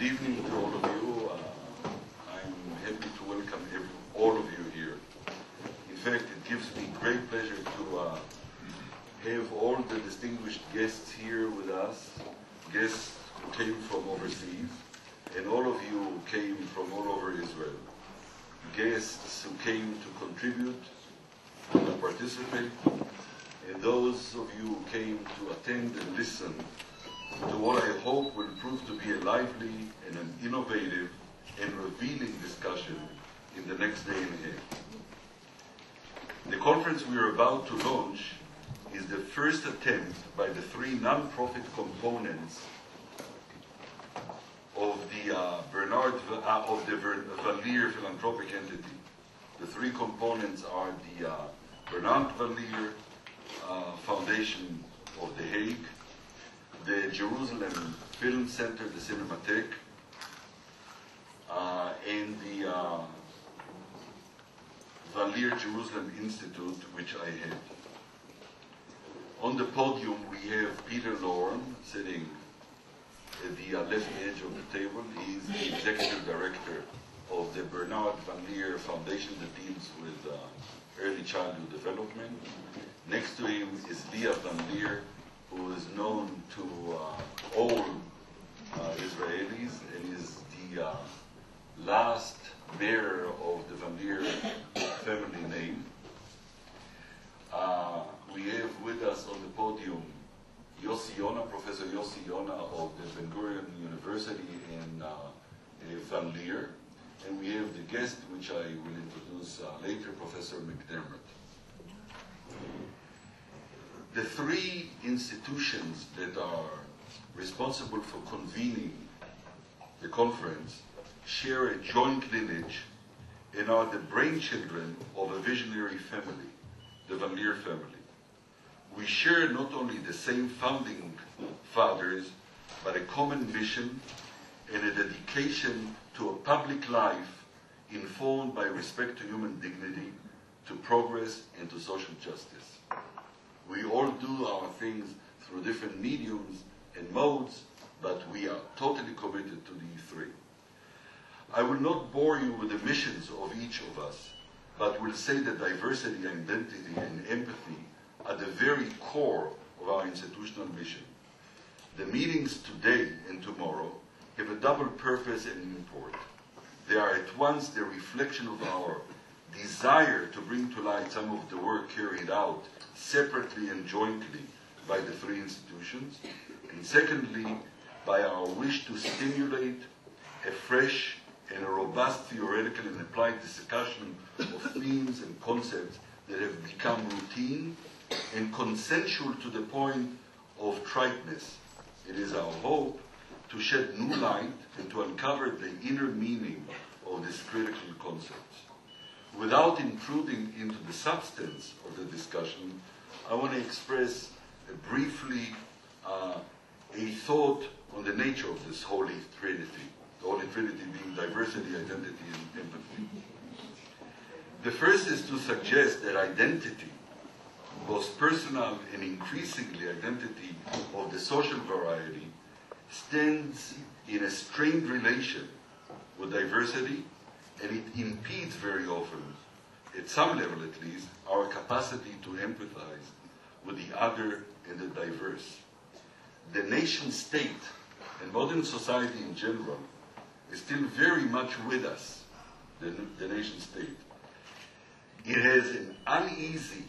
evening to all of you. I'm happy to welcome all of you here. In fact, it gives me great pleasure to have all the distinguished guests here with us, guests who came from overseas, and all of you who came from all over Israel. Guests who came to contribute, to participate, and those of you who came to attend and listen to what I hope will prove to be a lively and an innovative and revealing discussion in the next day and ahead. The conference we are about to launch is the first attempt by the three non-profit components of the Leer philanthropic entity. The three components are the Bernard Leer Foundation of The Hague, the Jerusalem Film Center, the Cinematheque, and the Leer Jerusalem Institute, which I head. On the podium we have Peter Laugharn sitting at the left edge of the table. He is the executive director of the Bernard Leer Foundation that deals with early childhood development. Next to him is Leer, who is known to all Israelis and is the last bearer of the Leer family name. We have with us on the podium Yossi, Professor Yonah of the Ben-Gurion University in Leer. And we have the guest, which I will introduce later, Professor McDermott. The three institutions that are responsible for convening the conference share a joint lineage and are the brainchildren of a visionary family, the Leer family. We share not only the same founding fathers, but a common mission and a dedication to a public life informed by respect to human dignity, to progress, and to social justice. We all do our things through different mediums and modes, but we are totally committed to these three. I will not bore you with the missions of each of us, but will say that diversity, identity, and empathy are the very core of our institutional mission. The meetings today and tomorrow have a double purpose and import. They are at once the reflection of our desire to bring to light some of the work carried out separately and jointly by the three institutions, and secondly, by our wish to stimulate a fresh and a robust theoretical and applied discussion of themes and concepts that have become routine and consensual to the point of triteness. It is our hope to shed new light and to uncover the inner meaning of these critical concepts. Without intruding into the substance of the discussion, I want to express briefly a thought on the nature of this Holy Trinity. The Holy Trinity being diversity, identity, and empathy. The first is to suggest that identity, both personal and increasingly identity of the social variety, stands in a strained relation with diversity, and it impedes very often, at some level at least, our capacity to empathize with the other and the diverse. The nation state and modern society in general is still very much with us, the nation state. It has an uneasy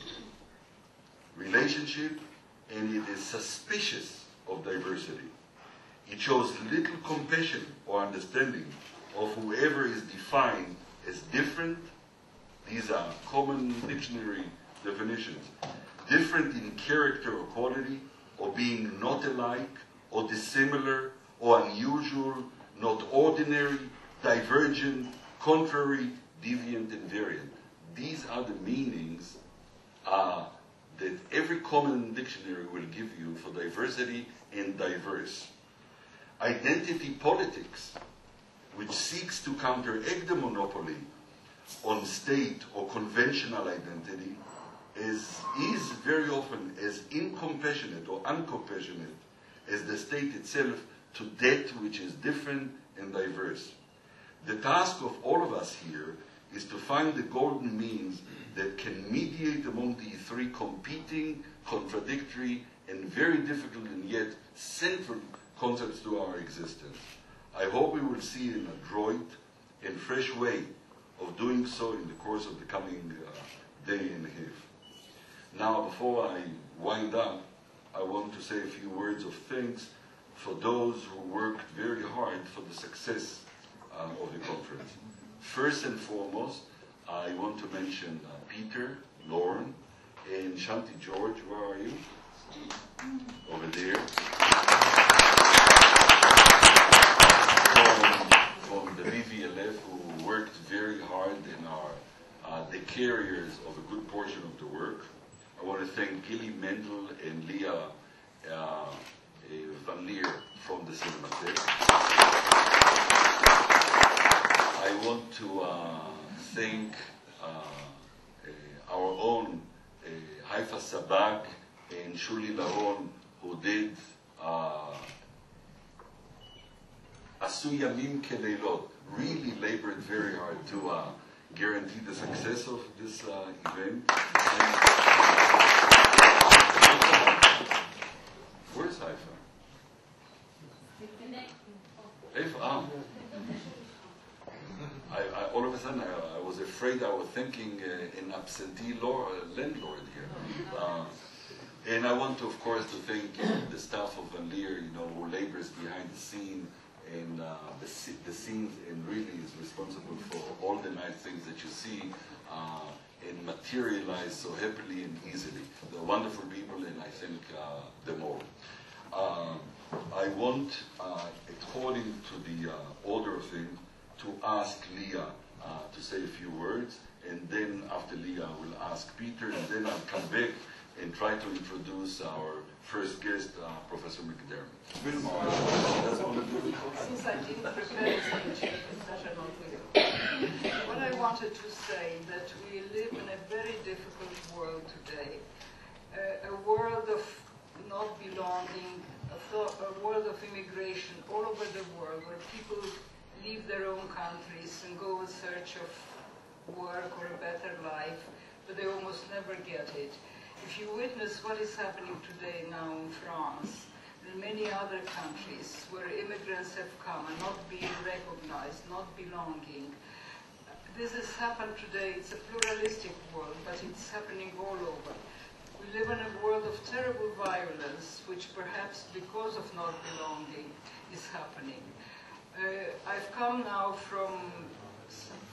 relationship and it is suspicious of diversity. It shows little compassion or understanding of whoever is defined as different. These are common dictionary definitions. Different in character or quality, or being not alike, or dissimilar, or unusual, not ordinary, divergent, contrary, deviant, and variant. These are the meanings that every common dictionary will give you for diversity and diverse. Identity politics, which seeks to counteract the monopoly on state or conventional identity, is very often as incompassionate or uncompassionate as the state itself to that which is different and diverse. The task of all of us here is to find the golden means that can mediate among the three competing, contradictory, and very difficult and yet central concepts to our existence. I hope we will see an adroit and fresh way of doing so in the course of the coming day and a half. Now, before I wind up, I want to say a few words of thanks for those who worked very hard for the success of the conference. First and foremost, I want to mention Peter, Laugharn, and Shanti George. Where are you? Over there. From the BvLF, who worked very hard and are the carriers of a good portion of the work. I want to thank Gilly Mendel and Leah Van Leer from the Cinematheque. I want to thank our own Haifa Sabak and Shuli Laron, who did Asu Yamim Keleilot, really labored very hard to guarantee the success of this event. Where's Haifa? Haifa, all of a sudden I was afraid I was thinking an absentee landlord here. And I want to, of course, to thank the staff of Van Leer, who labors behind the scene and the scenes and really is responsible for all the nice things that you see and materialize so happily and easily. They're wonderful people, and I thank them all. I want, according to the order of things, to ask Leah to say a few words, and then after Leah, I will ask Peter, and then I'll come back and try to introduce our first guest, Professor McDermott. Since I didn't prepare a speech, it's better not with you. What I wanted to say that we live in a very difficult world today, a world of not belonging, a world of immigration all over the world, where people leave their own countries and go in search of work or a better life, but they almost never get it. If you witness what is happening today now in France and many other countries where immigrants have come and not being recognized, not belonging, this has happened today. It's a pluralistic world, but it's happening all over. We live in a world of terrible violence, which perhaps because of not belonging is happening. I've come now from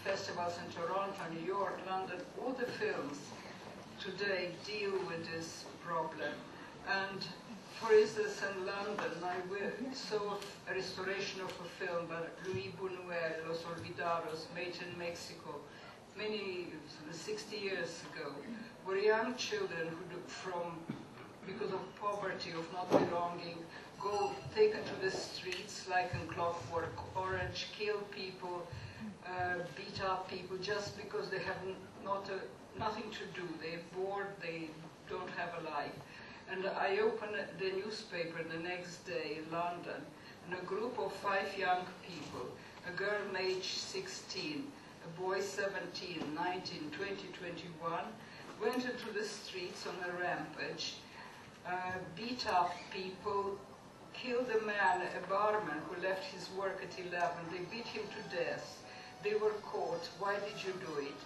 festivals in Toronto, New York, London. All the films today deal with this problem. And for instance, in London, I saw a restoration of a film by Luis Buñuel, Los Olvidados, made in Mexico, 60 years ago, where young children who, because of poverty, of not belonging, go taken to the streets like in Clockwork Orange, kill people, beat up people just because they have nothing to do. They're bored, they don't have a life. And I opened the newspaper the next day in London, and a group of 5 young people, a girl aged 16, a boy 17, 19, 20, 21, went into the streets on a rampage, beat up people, killed a man, a barman who left his work at 11. They beat him to death. They were caught. Why did you do it?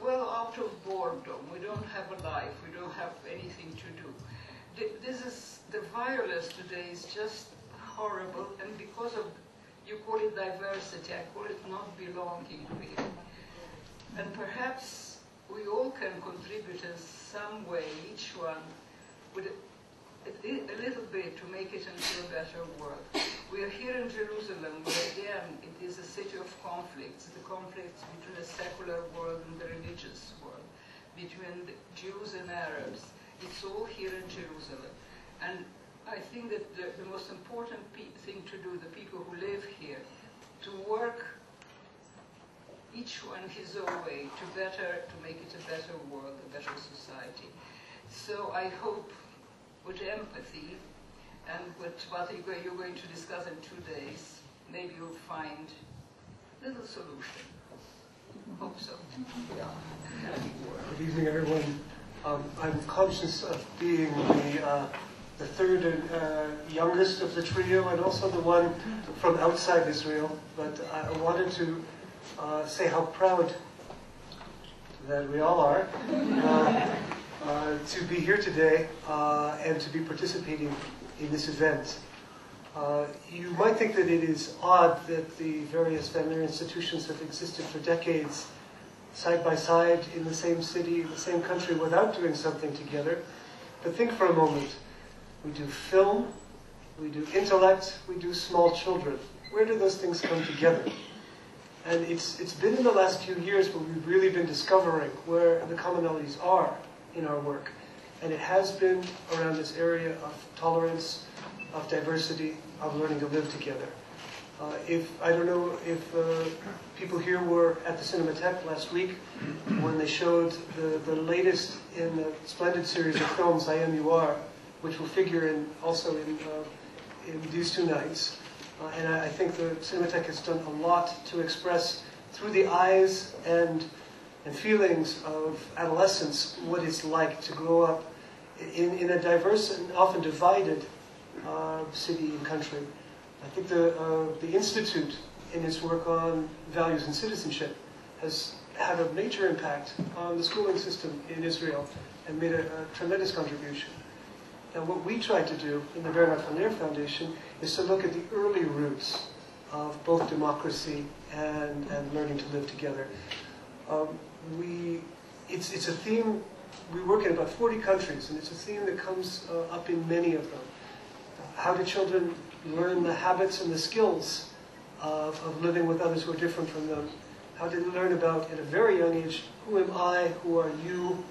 Well, out of boredom. We don't have a life. We don't have anything to do. The violence today is just horrible, and because of, you call it diversity, I call it not belonging really. And perhaps we all can contribute in some way, each one, with a little bit to make it into a better world. We are here in Jerusalem, where again, it is a city of conflicts, the conflicts between the secular world and the religious world, between the Jews and Arabs. It's all here in Jerusalem. And I think that the most important thing to do, the people who live here, to work each one his own way to make it a better world, a better society. So I hope with empathy and with what you're going to discuss in 2 days, maybe you'll find a little solution. Hope so. Yeah. Good evening, everyone. I'm conscious of being the third and youngest of the trio, and also the one from outside Israel. But I wanted to say how proud that we all are to be here today and to be participating in this event. You might think that it is odd that the various Van Leer institutions have existed for decades, side by side, in the same city, the same country, without doing something together. But think for a moment. We do film, we do intellect, we do small children. Where do those things come together? And it's been in the last few years where we've really been discovering where the commonalities are in our work. And it has been around this area of tolerance, of diversity, of learning to live together. I don't know if people here were at the Cinematheque last week when they showed the latest in the splendid series of films, I Am You Are, which will figure also in these two nights. And I think the Cinematheque has done a lot to express through the eyes and feelings of adolescents what it's like to grow up in a diverse and often divided city and country. I think the Institute, in its work on values and citizenship, has had a major impact on the schooling system in Israel and made a tremendous contribution. Now, what we try to do in the Bernard von Leer Foundation is to look at the early roots of both democracy and learning to live together. It's a theme, we work in about 40 countries, and it's a theme that comes up in many of them. How do children learn the habits and the skills of living with others who are different from them? How do they learn about, at a very young age, who am I, who are you,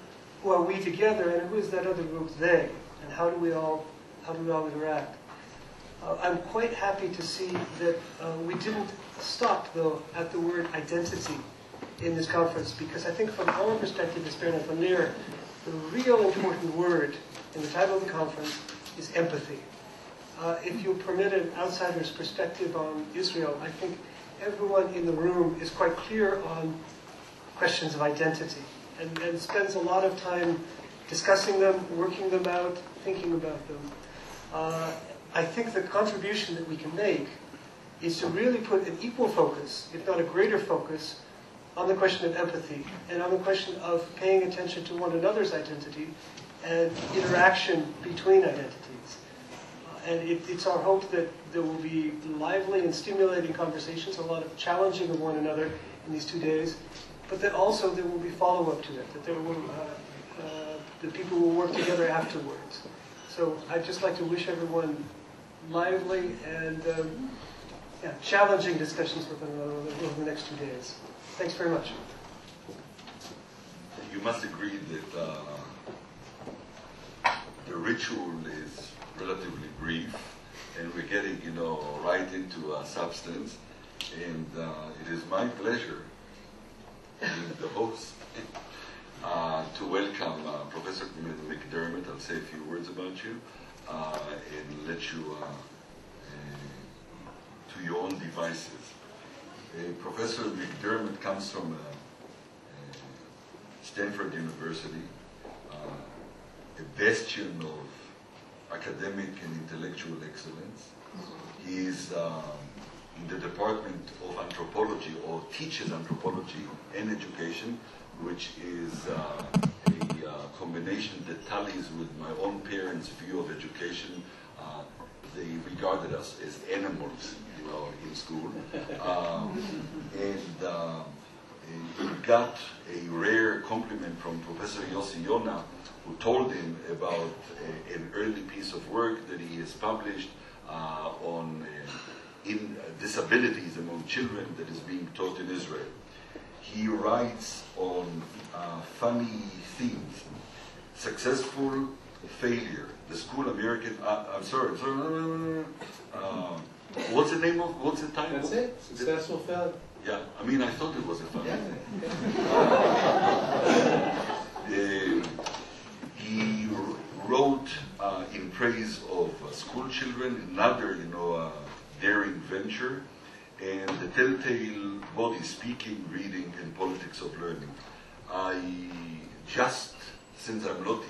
who are we together, and who is that other group, they? And how do we all interact? I'm quite happy to see that we didn't stop, though, at the word identity in this conference, because I think from our perspective as Bernard von Leer, the real important word in the title of the conference is empathy. If you'll permit an outsider's perspective on Israel, I think everyone in the room is quite clear on questions of identity and spends a lot of time discussing them, working them out, thinking about them. I think the contribution that we can make is to really put an equal focus, if not a greater focus, on the question of empathy and on the question of paying attention to one another's identity and interaction between identities. And it's our hope that there will be lively and stimulating conversations, a lot of challenging of one another in these 2 days, but that also there will be follow-up to it, that there will that people will work together afterwards. So I'd just like to wish everyone lively and challenging discussions with one another over the next 2 days. Thanks very much. You must agree that the ritual is relatively brief, and we're getting, right into substance. And it is my pleasure, being the host, to welcome Professor McDermott. I'll say a few words about you and let you to your own devices. Professor McDermott comes from Stanford University, a bastion of academic and intellectual excellence. He is in the Department of Anthropology, or teaches anthropology and education, which is a combination that tallies with my own parents' view of education. They regarded us as animals, in school. And he got a rare compliment from Professor Yossi, Yonah, who told him about an early piece of work that he has published on disabilities among children that is being taught in Israel. He writes on funny themes: successful failure, the school American. What's the title? That's it. Successful failure. Yeah, I thought it was a funny. He wrote in praise of school children, another, daring venture, and the telltale body, speaking, reading, and politics of learning. I just, since I'm not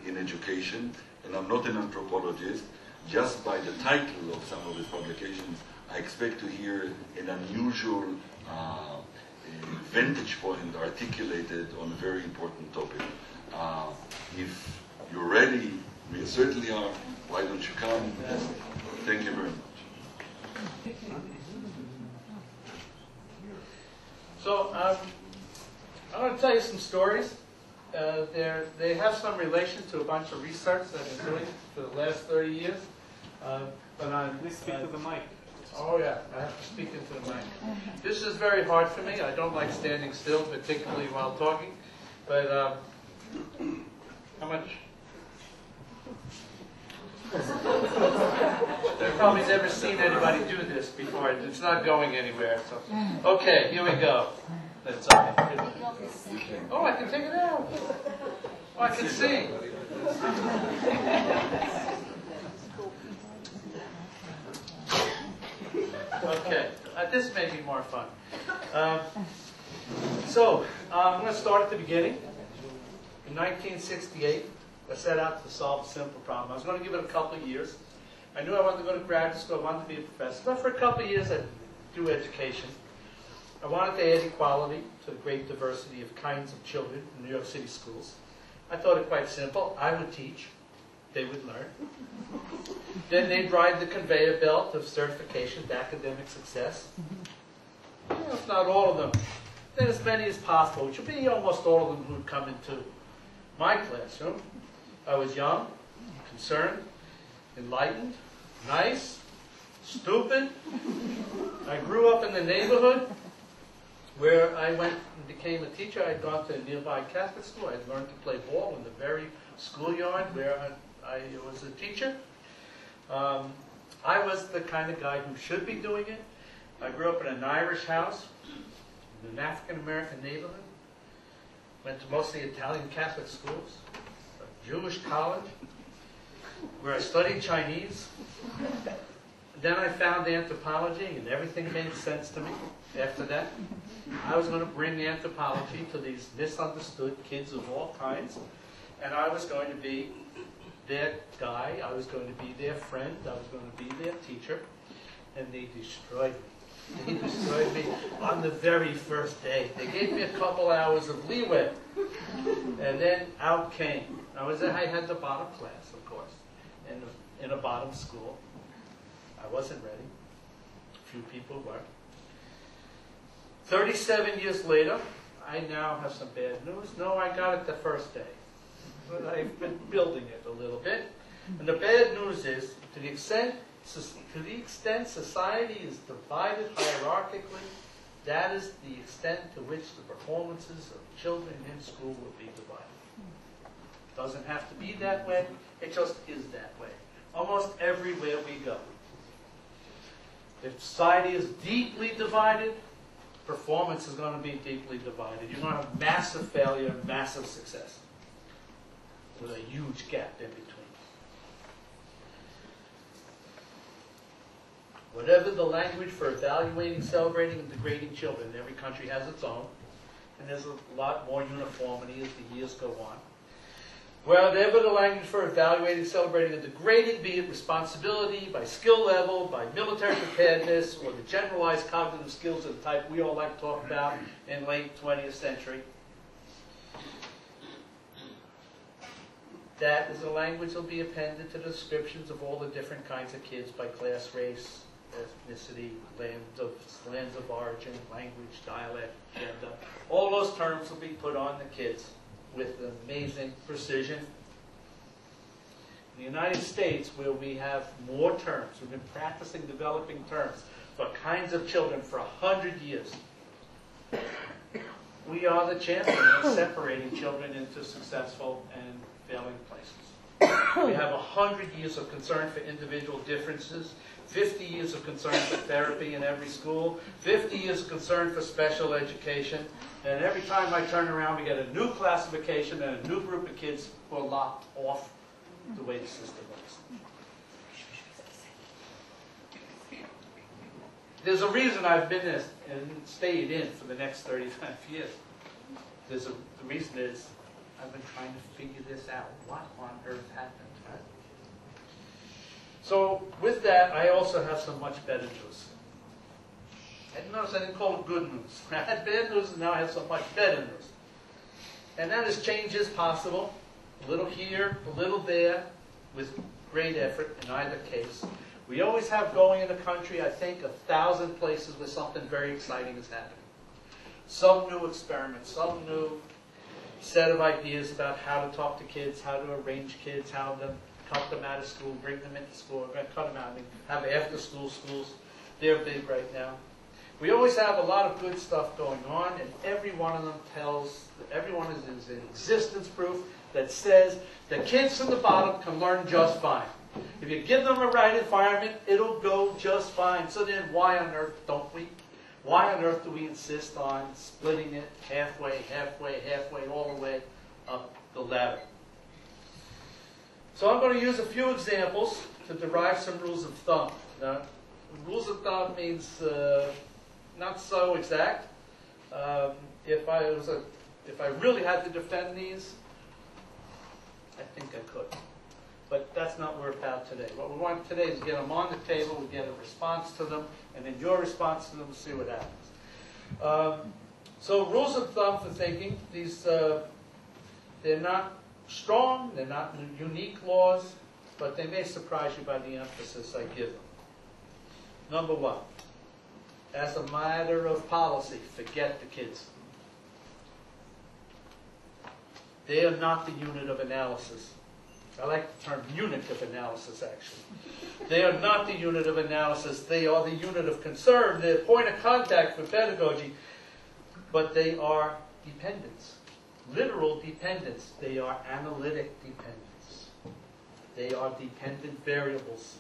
in education, and I'm not an anthropologist, just by the title of some of his publications, I expect to hear an unusual vantage point articulated on a very important topic. If you're ready, we certainly are. Why don't you come? Thank you very much. So I want to tell you some stories. They have some relation to a bunch of research that I've been doing for the last 30 years. Please speak to the mic. Oh yeah, I have to speak into the mic. This is very hard for me. I don't like standing still, particularly while talking. But how much? You've probably never seen anybody do this before. It's not going anywhere. So. Okay, here we go. That's okay. Oh, I can take it out. Oh, I can see. Okay, this may be more fun. I'm going to start at the beginning. In 1968, I set out to solve a simple problem. I was going to give it a couple of years. I knew I wanted to go to graduate school, I wanted to be a professor. But for a couple of years, I'd do education. I wanted to add equality to the great diversity of kinds of children in New York City schools. I thought it quite simple. I would teach. They would learn. Then they'd ride the conveyor belt of certification to academic success. If not all of them, then as many as possible, which would be almost all of them who would come into my classroom. I was young, concerned, enlightened, nice, stupid. I grew up in the neighborhood where I went and became a teacher. I'd gone to a nearby Catholic school. I'd learned to play ball in the very schoolyard where I was a teacher. I was the kind of guy who should be doing it. I grew up in an Irish house, in an African-American neighborhood. Went to mostly Italian Catholic schools, a Jewish college, where I studied Chinese. Then I found anthropology, and everything made sense to me after that. I was going to bring anthropology to these misunderstood kids of all kinds, and I was going to be their guy, I was going to be their friend, I was going to be their teacher, and they destroyed me. They destroyed me on the very first day. They gave me a couple hours of leeway, and then out came. I had the bottom class, of course, in a bottom school. I wasn't ready. A few people were. 37 years later, I now have some bad news. No, I got it the first day. But I've been building it a little bit. And the bad news is, to the extent society is divided hierarchically, that is the extent to which the performances of children in school will be divided. It doesn't have to be that way. It just is that way. Almost everywhere we go. If society is deeply divided, performance is going to be deeply divided. You're going to have massive failure and massive success, with a huge gap in between. Whatever the language for evaluating, celebrating, and degrading children, every country has its own, and there's a lot more uniformity as the years go on. Whatever the language for evaluating, celebrating, and degrading, be it responsibility, by skill level, by military preparedness, or the generalized cognitive skills of the type we all like to talk about in late 20th century, that is a language that will be appended to the descriptions of all the different kinds of kids by class, race, ethnicity, lands of origin, language, dialect, gender. All those terms will be put on the kids with amazing precision. In the United States, where we have more terms, we've been practicing developing terms for kinds of children for 100 years. We are the champion of separating children into successful and failing places. We have 100 years of concern for individual differences, 50 years of concern for therapy in every school, 50 years of concern for special education, and every time I turn around we get a new classification and a new group of kids who are locked off the way the system works. There's a reason I've been in and stayed in for the next 35 years. The reason is I've been trying to figure this out. What on earth happened, right? So with that, I also have some much better news. And notice I didn't call it good news. I had bad news, and now I have some much better news. And that is change is possible. A little here, a little there, with great effort in either case. We always have going in the country, I think, 1,000 places where something very exciting is happening. Some new experiment, some new set of ideas about how to talk to kids, how to arrange kids, how to cut them out of school, bring them into school, cut them out, I mean, have after-school schools. They're big right now. We always have a lot of good stuff going on, and every one of them every one is an existence proof that says the kids from the bottom can learn just fine. If you give them a right environment, it'll go just fine. So then why on earth don't we? Why on earth do we insist on splitting it halfway, halfway, halfway, all the way up the ladder? So I'm going to use a few examples to derive some rules of thumb. Now, rules of thumb means not so exact. If I really had to defend these, I think I could. But that's not what we're about today. What we want today is to get them on the table, we get a response to them, and then your response to them, we'll see what happens. So rules of thumb for thinking, these they're not strong, they're not unique laws, but they may surprise you by the emphasis I give them. Number one, as a matter of policy, forget the kids. They are not the unit of analysis. I like the term unit of analysis, actually. They are not the unit of analysis. They are the unit of concern. They're the point of contact for pedagogy. But they are dependents. Literal dependents. They are analytic dependents. They are dependent variables.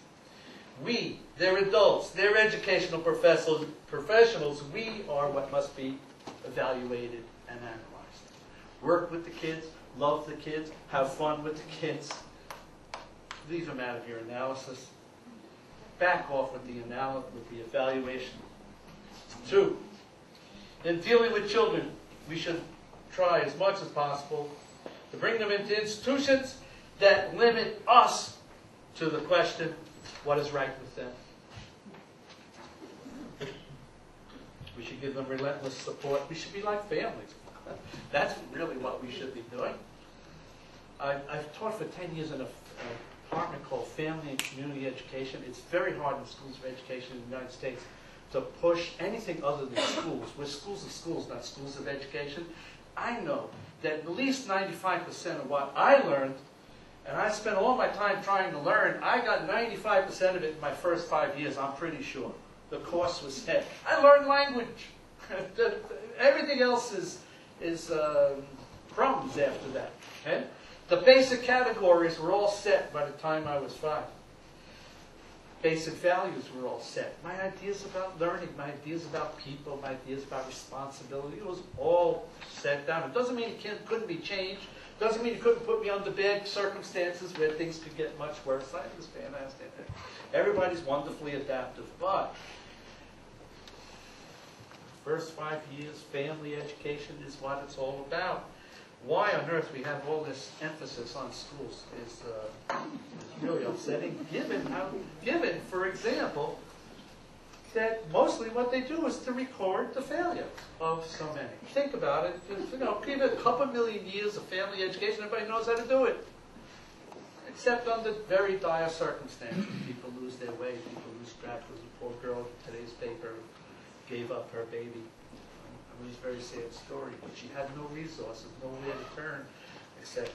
We, they're adults, they're educational professionals. We are what must be evaluated and analyzed. Work with the kids, love the kids, have fun with the kids. Leave them out of your analysis. Back off with the evaluation. 2, in dealing with children, we should try as much as possible to bring them into institutions that limit us to the question, what is right with them? We should give them relentless support. We should be like families. That's really what we should be doing. I've taught for 10 years in a department called Family and Community Education. It's very hard in schools of education in the United States to push anything other than schools. We're schools of schools, not schools of education. I know that at least 95% of what I learned, and I spent all my time trying to learn, I got 95% of it in my first 5 years, I'm pretty sure. The course was set. I learned language. Everything else is crumbs after that. Okay? The basic categories were all set by the time I was 5. Basic values were all set. My ideas about learning, my ideas about people, my ideas about responsibility, it was all set down. It doesn't mean it couldn't be changed. It doesn't mean you couldn't put me under bad circumstances where things could get much worse. I understand that. Everybody's wonderfully adaptive, but first 5 years, family education is what it's all about. Why on earth we have all this emphasis on schools is really upsetting, given, for example, that mostly what they do is to record the failure of so many. Think about it. Give it a couple million years of family education, everybody knows how to do it. Except under very dire circumstances. People lose their way, people lose track. There's a poor girl in today's paper gave up her baby. It was a very sad story, but she had no resources, nowhere to turn, etc.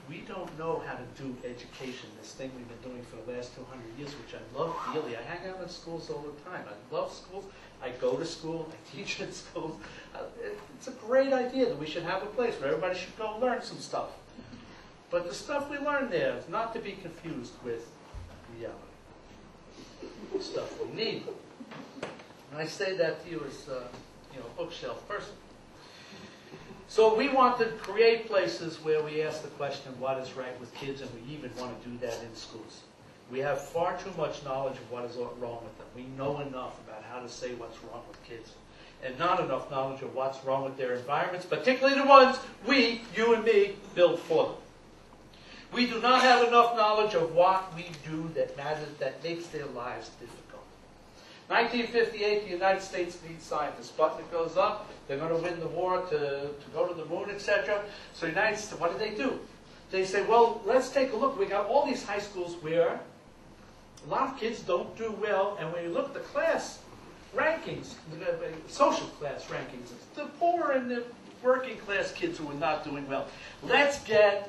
We don't know how to do education, this thing we've been doing for the last 200 years, which I love dearly. I hang out in schools all the time. I love schools. I go to school. I teach in schools. It's a great idea that we should have a place where everybody should go learn some stuff. But the stuff we learn there is not to be confused with reality. Stuff we need. And I say that to you as a bookshelf person. So we want to create places where we ask the question, what is right with kids, and we even want to do that in schools. We have far too much knowledge of what is wrong with them. We know enough about how to say what's wrong with kids, and not enough knowledge of what's wrong with their environments, particularly the ones we, you and me, build for them. We do not have enough knowledge of what we do that matters, that makes their lives difficult. 1958, the United States needs scientists. Sputnik goes up. They're going to win the war to go to the moon, etc. So United States, what do? They say, well, let's take a look. We got all these high schools where a lot of kids don't do well, and when you look at the class rankings, the social class rankings, it's the poor and the working class kids who are not doing well. Let's turn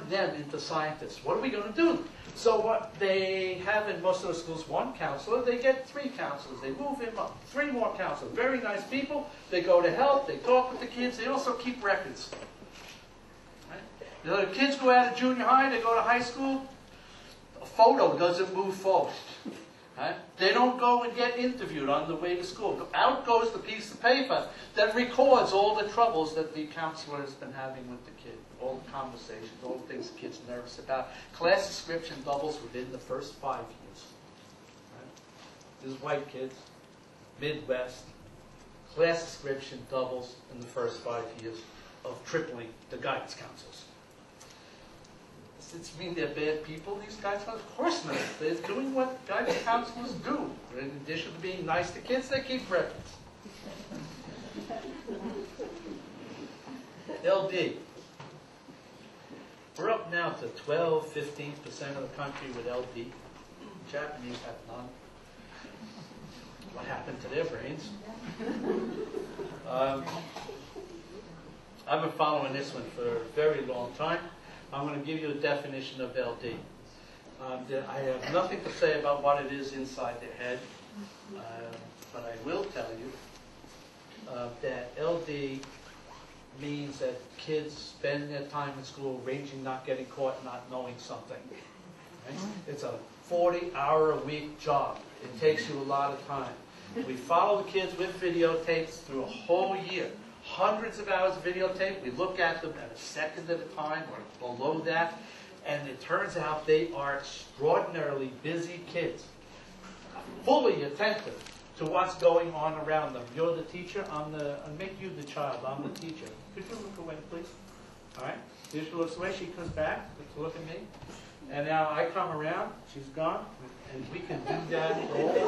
them into scientists. What are we going to do? So what they have in most of the schools, one counselor, they get 3 counselors. They move him up, 3 more counselors. Very nice people. They go to help. They talk with the kids. They also keep records. Right? The kids go out of junior high. They go to high school. A photo doesn't move forward. Right? They don't go and get interviewed on the way to school. Out goes the piece of paper that records all the troubles that the counselor has been having with the kid, all the conversations, all the things the kid's nervous about. Class description doubles within the first 5 years. Right? This is white kids, Midwest. Class description doubles in the first 5 years of tripling the guidance counselors. Does it mean they're bad people, these guidance counselors? Of course not. They're doing what guidance counselors do. In addition to being nice to kids, they keep records. LD. We're up now to 12, 15% of the country with LD. Japanese have none. What happened to their brains? I've been following this one for a very long time. I'm going to give you a definition of LD. I have nothing to say about what it is inside their head, but I will tell you that LD means that kids spend their time in school ranging, not getting caught, not knowing something. Right? It's a 40-hour-a-week job. It takes you a lot of time. We follow the kids with videotapes through a whole year. Hundreds of hours of videotape. We look at them at a second at a time or below that. And it turns out they are extraordinarily busy kids. Fully attentive to what's going on around them. You're the teacher. I'll make you the child. I'm the teacher. Could you look away, please? All right. She looks away. She comes back to look at me. And now I come around. She's gone. And we can do that all day.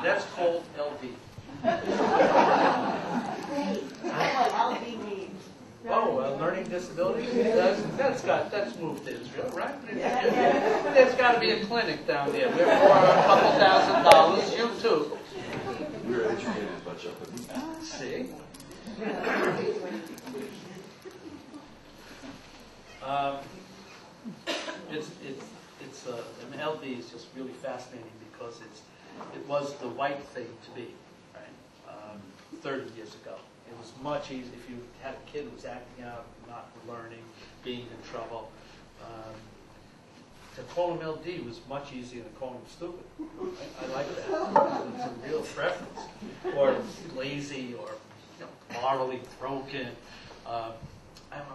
That's called LD. Oh, learning disability? That's moved to Israel, right? There's got to be a clinic down there. We're for a couple $1,000. You too. We're educated bunch of them. See? LD is just really fascinating because it was the white thing to be, right? 30 years ago. It was much easier if you had a kid who was acting out, not learning, being in trouble. To call him LD was much easier than calling him stupid. I like that. It's a real preference. Or lazy, or morally broken.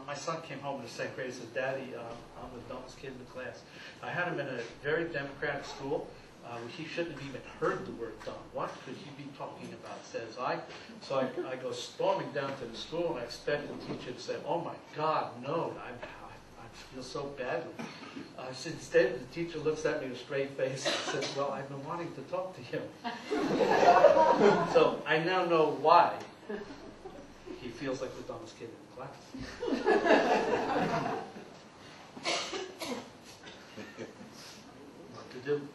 My son came home in the second grade and said, "Daddy, I'm the dumbest kid in the class." I had him in a very democratic school. He shouldn't have even heard the word dumb. What could he be talking about, says I. So I go storming down to the school, and I expect the teacher to say, "Oh my God, no, I feel so badly." Instead, the teacher looks at me with a straight face and says, "Well, I've been wanting to talk to him." So I now know why he feels like the dumbest kid in the class. What to do?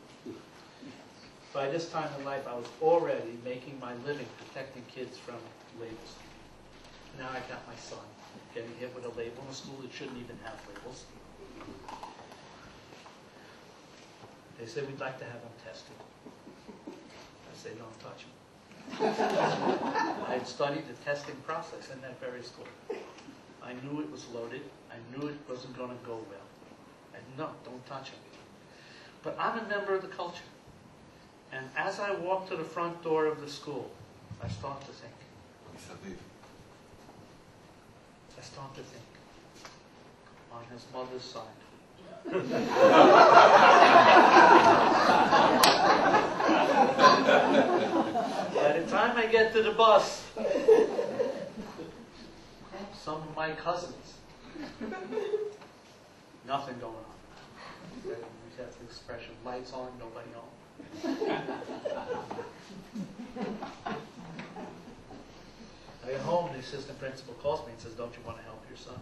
By this time in life, I was already making my living protecting kids from labels. Now I got my son getting hit with a label in a school that shouldn't even have labels. They say, "We'd like to have him tested." I say, "Don't touch him." I had studied the testing process in that very school. I knew it was loaded. I knew it wasn't going to go well. No, don't touch him. But I'm a member of the culture. And as I walk to the front door of the school, I start to think. On his mother's side, By the time I get to the bus, some of my cousins, nothing going on. We have the expression, lights on, nobody home. I get home, the assistant principal calls me and says, "Don't you want to help your son?"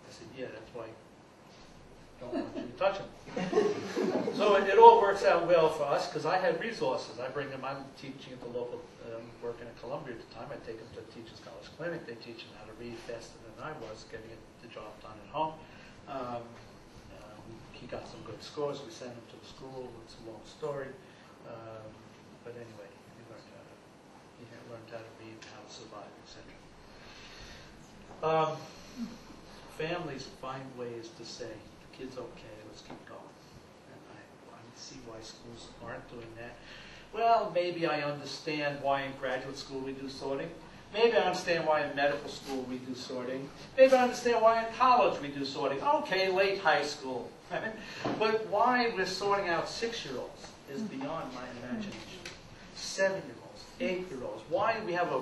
I said, "Yeah, that's why I don't want you to touch him." So it all works out well for us because I have resources. I bring them, I'm teaching at the local, working at Columbia at the time. I take them to Teachers College Clinic. They teach them how to read faster than I was, getting the job done at home. He got some good scores. We sent him to the school. It's a long story. But anyway, he learned how to read, how to survive, etc. Families find ways to say, "The kid's okay, let's keep going." And I see why schools aren't doing that. Well, maybe I understand why in graduate school we do sorting. Maybe I understand why in medical school we do sorting. Maybe I understand why in college we do sorting. Okay, late high school. But why we're sorting out 6-year-olds is beyond my imagination. 7-year-olds, 8-year-olds. Why we have a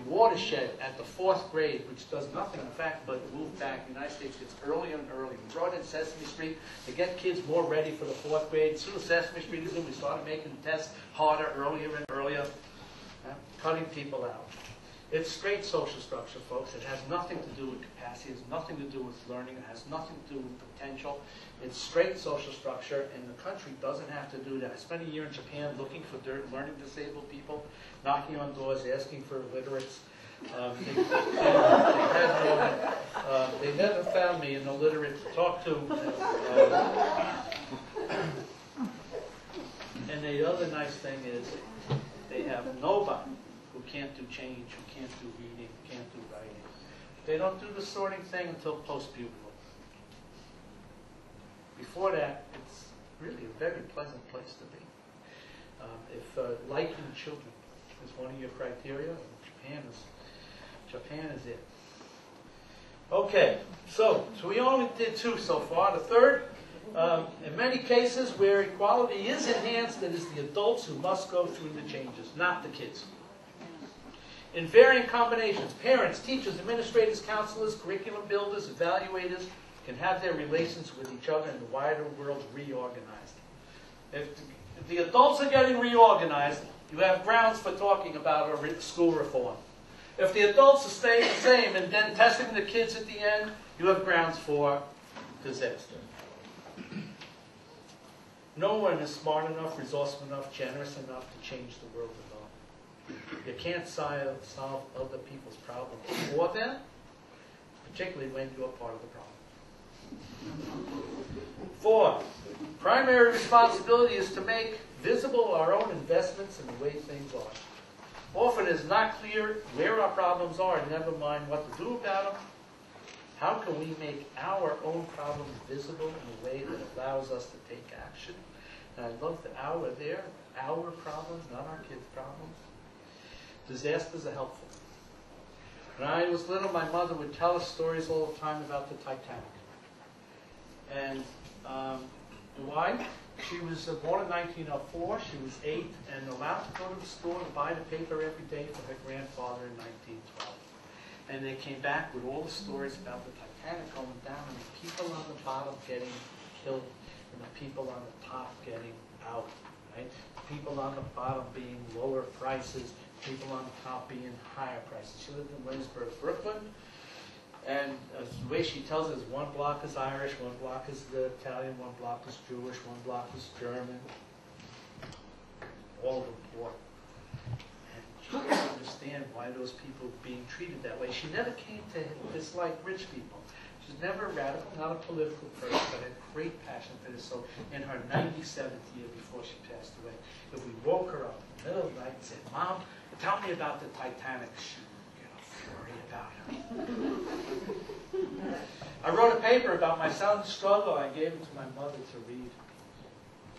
watershed at the 4th grade, which does nothing, in fact, but move back. The United States gets earlier and earlier. We brought in Sesame Street to get kids more ready for the 4th grade. As soon as Sesame Street is in, we started making the tests harder, earlier and earlier, cutting people out. It's straight social structure, folks. It has nothing to do with capacity. It has nothing to do with learning. It has nothing to do with potential. It's straight social structure, and the country doesn't have to do that. I spent a year in Japan looking for learning disabled people, knocking on doors, asking for illiterates. They never found me an illiterate to talk to. And the other nice thing is they have nobody who can't do change, who can't do reading, who can't do writing. They don't do the sorting thing until post-pubertal. Before that, it's really a very pleasant place to be. If liking children is one of your criteria, Japan is it. Okay, so we only did 2 so far. The third, in many cases where equality is enhanced, it is the adults who must go through the changes, not the kids. In varying combinations, parents, teachers, administrators, counselors, curriculum builders, evaluators can have their relations with each other and the wider world reorganized. If the adults are getting reorganized, you have grounds for talking about a school reform. If the adults are staying the same and then testing the kids at the end, you have grounds for disaster. No one is smart enough, resourceful enough, generous enough to change the world alone. You can't solve other people's problems for them, particularly when you're part of the problem. 4, primary responsibility is to make visible our own investments in the way things are. Often it is not clear where our problems are, never mind what to do about them. How can we make our own problems visible in a way that allows us to take action? And I love the our there, our problems, not our kids' problems. Disasters are helpful. When I was little, my mother would tell us stories all the time about the Titanic. And why? She was born in 1904. She was 8 and allowed to go to the store and buy the paper every day for her grandfather in 1912. And they came back with all the stories about the Titanic going down and the people on the bottom getting killed and the people on the top getting out. Right? People on the bottom being lower prices, people on the top being higher prices. She lived in Williamsburg, Brooklyn. And the way she tells it is 1 block is Irish, 1 block is Italian, 1 block is Jewish, 1 block is German. All of them poor. And she didn't understand why those people were being treated that way. She never came to dislike rich people. She's never radical, not a political person, but had great passion for this. So in her 97th year before she passed away, if we woke her up in the middle of the night and said, "Mom, tell me about the Titanic," she would get a fury about it. I wrote a paper about my son's struggle. I gave it to my mother to read.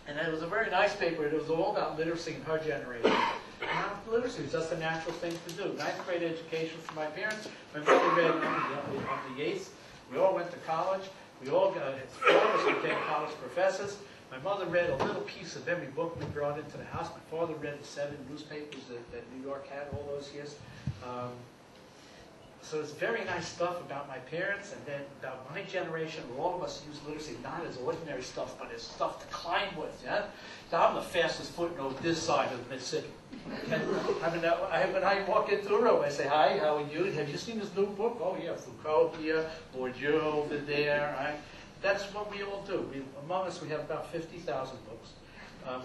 And it was a very nice paper. It was all about literacy in her generation. Not literacy was just a natural thing to do. 9th grade education for my parents. My mother read on the 8th. We all went to college. We all got, four of us became college professors. My mother read a little piece of every book we brought into the house. My father read the 7 newspapers that New York had all those years. So it's very nice stuff about my parents, and then about my generation, where all of us use literacy not as ordinary stuff, but as stuff to climb with. Yeah, so I'm the fastest footnote this side of the Mississippi. And when I walk into a room, I say, "Hi, how are you? Have you seen this new book? Oh yeah, Foucault here, Bourdieu over there." Right? That's what we all do. Among us, we have about 50,000 books.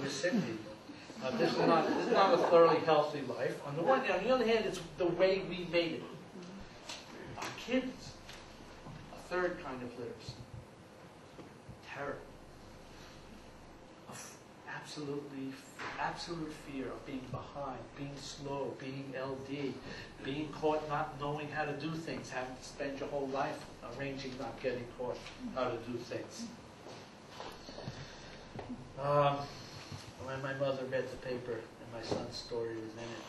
We're sick people. This is not a thoroughly healthy life. On the other hand, it's the way we made it. Our kids, a third kind of literacy. Terror. Absolute fear of being behind, being slow, being LD, being caught not knowing how to do things, having to spend your whole life arranging not getting caught how to do things. When my mother read the paper and my son's story was in it,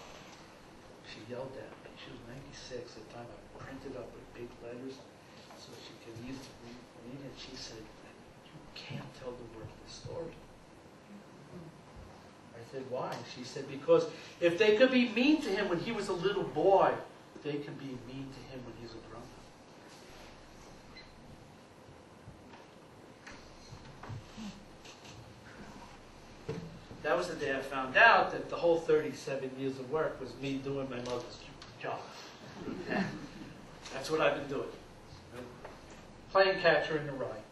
she yelled at me. She was 96 at the time. I printed up with big letters so she could read it. She said, "You can't tell the world this story." I said, "Why?" She said, "Because if they could be mean to him when he was a little boy, they can be mean to him when he's a grown-up." That was the day I found out that the whole 37 years of work was me doing my mother's job. That's what I've been doing. Playing catcher in the rye.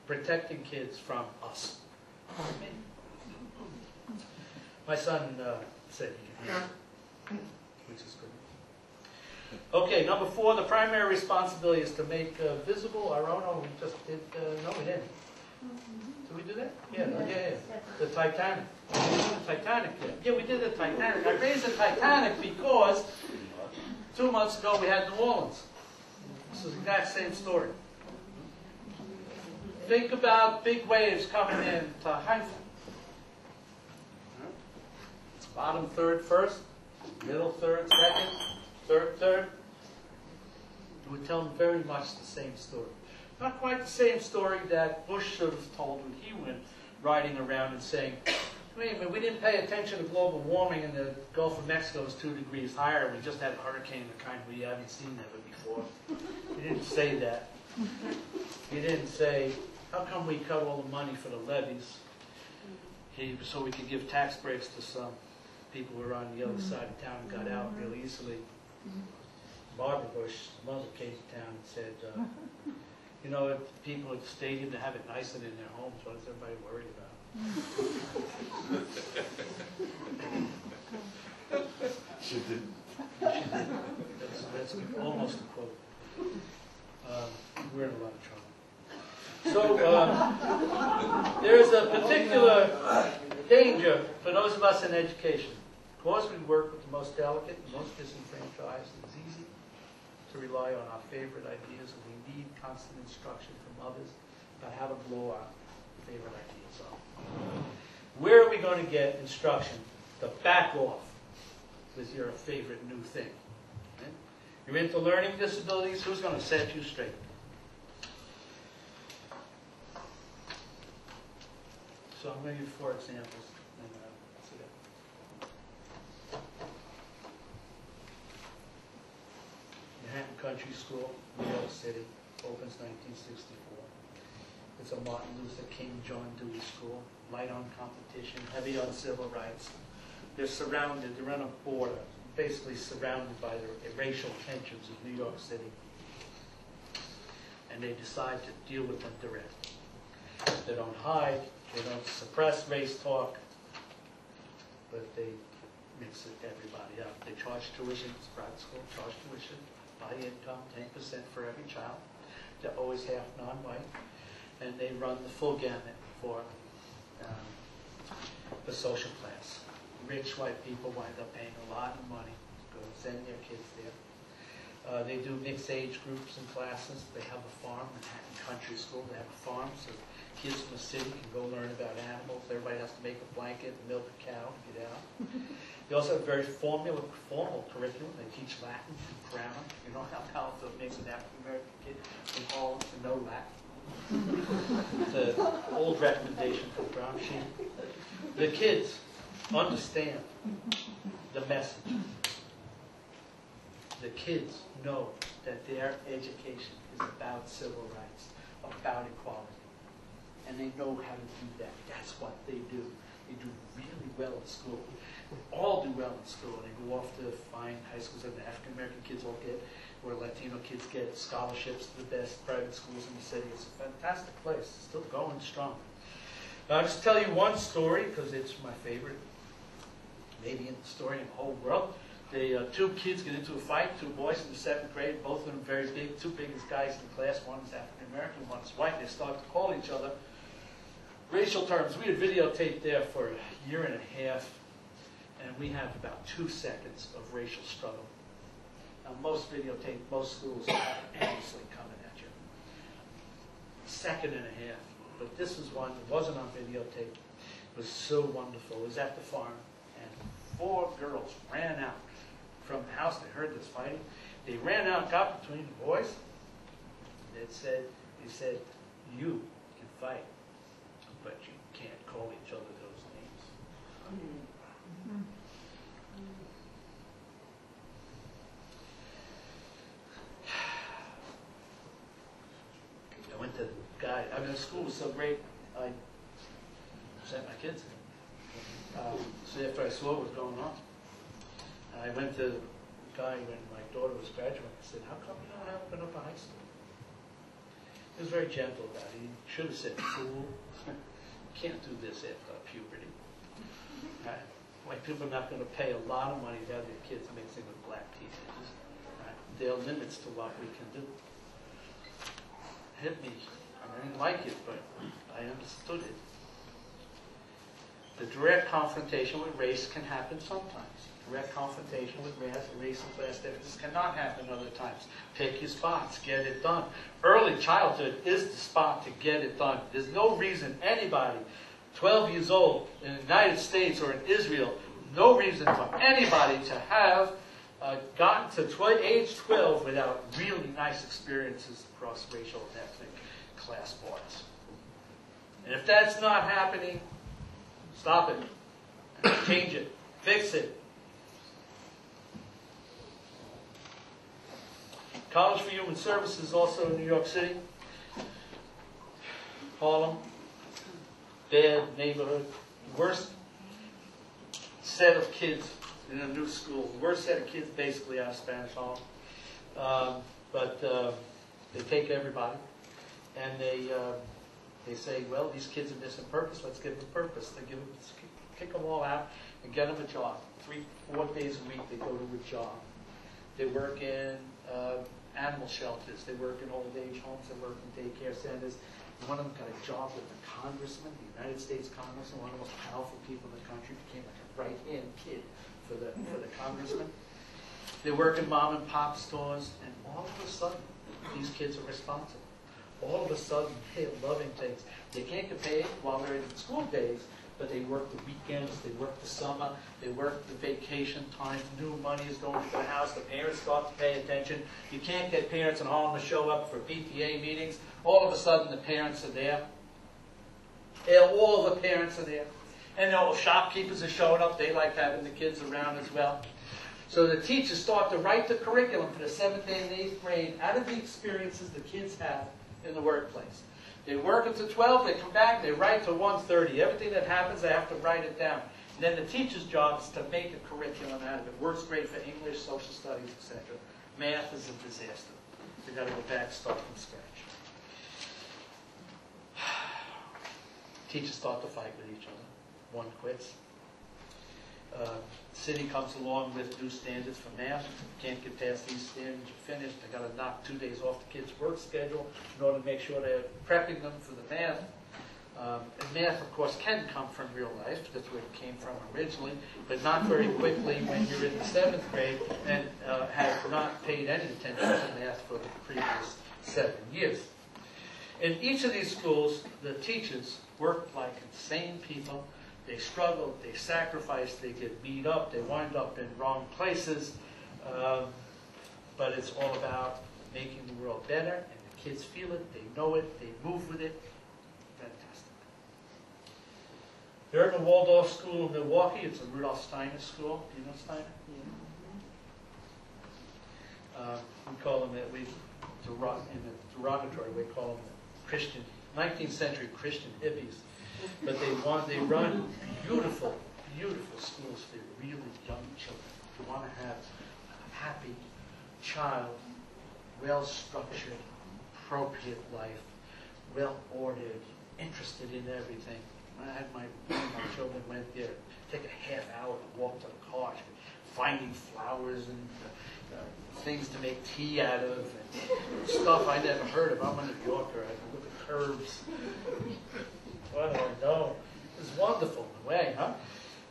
Protecting kids from us. My son said he can hear it, which is good. Okay, number 4, the primary responsibility is to make visible our own. Oh, we just did, no, we didn't. Did we do that? Yeah. The Titanic. Yeah, we did the Titanic. I raised the Titanic because 2 months ago we had New Orleans. This is the exact same story. Think about big waves coming in to Haifa. Bottom third first, middle third second, third third. It would tell them very much the same story. Not quite the same story that Bush should have told when he went riding around and saying, "Wait a minute, we didn't pay attention to global warming and the Gulf of Mexico is 2 degrees higher. We just had a hurricane, the kind we haven't seen ever before." He didn't say that. He didn't say, "How come we cut all the money for the levees so we could give tax breaks to some people who were on the other side of town and got out real easily?" Barbara Bush's mother came to town and said, "You know, if people at the stadium to have it nicer in their homes, what is everybody worried about?" She did. That's almost a quote. We're in a lot of trouble. So there's a particular danger for those of us in education. Because we work with the most delicate and most disenfranchised, it's easy to rely on our favorite ideas, and we need constant instruction from others about how to blow our favorite ideas up. Where are we going to get instruction to back off with your favorite new thing? Okay? You're into learning disabilities, who's going to set you straight? So I'm going to give you 4 examples. See that. Manhattan Country School, New York City, opens 1964. It's a Martin Luther King, John Dewey school, light on competition, heavy on civil rights. They're surrounded, they're on a border, basically surrounded by the racial tensions of New York City. And they decide to deal with them directly. They don't hide, they don't suppress race talk, but they mix it everybody up. They charge tuition, it's a private school, charge tuition by income, 10% for every child. They're always half non-white. And they run the full gamut for the social class. Rich white people wind up paying a lot of money to go send their kids there. They do mixed age groups and classes. They have a farm, Manhattan Country School. They have a farm, so kids from the city can go learn about animals. Everybody has to make a blanket and milk a cow to get out. They also have a very formal curriculum. They teach Latin and grammar. You know how powerful it makes an African American kid from Holland to know Latin. It's an old recommendation from Gramsci. The kids understand the message. The kids know that their education is about civil rights, about equality. And they know how to do that. That's what they do. They do really well in school. All do well in school. They go off to fine high schools that the African American kids all get, or Latino kids get scholarships to the best private schools in the city. It's a fantastic place. It's still going strong. I'll just tell you one story, because it's my favorite, maybe in the story in the whole world. Two kids get into a fight, two boys in the 7th grade, both of them very big, two biggest guys in the class. One is African American, one is white. They start to call each other racial terms. We had videotaped there for a year and a half, and we have about 2 seconds of racial struggle. Now, most videotape, most schools are endlessly coming at you. 1.5 seconds. But this was one that wasn't on videotape. It was so wonderful. It was at the farm, and 4 girls ran out from the house. They heard this fighting. They ran out, got between the boys. They said, you can fight, but you can't call each other those names. I went to the guy. I mean, the school was so great. I sent my kids in. So after I saw what was going on, I went to the guy when my daughter was graduating. I said, "How come you don't have open up a high school?" He was very gentle about it. He should have said, "Fool, you can't do this after puberty." Right? White people are not going to pay a lot of money to have their kids mixing with black teenagers. Right? There are limits to what we can do. Hit me. I didn't like it, but I understood it. The direct confrontation with race can happen sometimes. Direct confrontation with race and class differences cannot happen other times. Pick your spots. Get it done. Early childhood is the spot to get it done. There's no reason anybody 12 years old in the United States or in Israel, no reason for anybody to have gotten to age 12 without really nice experiences across racial and ethnic class borders. And if that's not happening, stop it. Change it. Fix it. College for Human Services, also in New York City. Harlem. Bad neighborhood. Worst set of kids in a new school. Worst set of kids basically out of Spanish Harlem. But they take everybody. And they say, well, these kids are missing purpose. Let's give them purpose. They kick them all out and get them a job. 3-4 days a week they go to a job. They work in animal shelters. They work in old age homes. They work in daycare centers. One of them got a job with the congressman, the United States congressman, one of the most powerful people in the country, became like a right-hand kid for the congressman. They work in mom and pop stores, and all of a sudden, these kids are responsible. All of a sudden, they're loving things. They can't get paid while they're in school days, but they work the weekends, they work the summer, they work the vacation time. New money is going to the house. The parents start to pay attention. You can't get parents in Harlem to show up for PTA meetings. All of a sudden, the parents are there. All the parents are there. And the shopkeepers are showing up. They like having the kids around as well. So the teachers start to write the curriculum for the 7th and 8th grade out of the experiences the kids have in the workplace. They work until 12, they come back, they write till 1:30. Everything that happens, they have to write it down. And then the teacher's job is to make a curriculum out of it. Works great for English, social studies, etc. Math is a disaster. They've got to go back and start from scratch. Teachers start to fight with each other. One quits. City comes along with new standards for math. Can't get past these standards, you're finished. They got to knock 2 days off the kids' work schedule in order to make sure they're prepping them for the math. And math, of course, can come from real life. That's where it came from originally, but not very quickly when you're in the 7th grade and have not paid any attention to math for the previous 7 years. In each of these schools, the teachers work like insane people. They struggle, they sacrifice, they get beat up, they wind up in wrong places. But it's all about making the world better, and the kids feel it, they know it, they move with it. Fantastic. The Urban Waldorf School in Milwaukee, it's a Rudolf Steiner school. Do you know Steiner? We call them, in a derogatory way, call them Christian, 19th century Christian hippies. But they run beautiful, beautiful schools for really young children. You want to have a happy child, well-structured, appropriate life, well-ordered, interested in everything. I had my children went there, take a half hour to walk to the car, finding flowers and things to make tea out of, and stuff I never heard of. I'm a New Yorker. I can look at curves. What do I know? It's wonderful in a way, huh?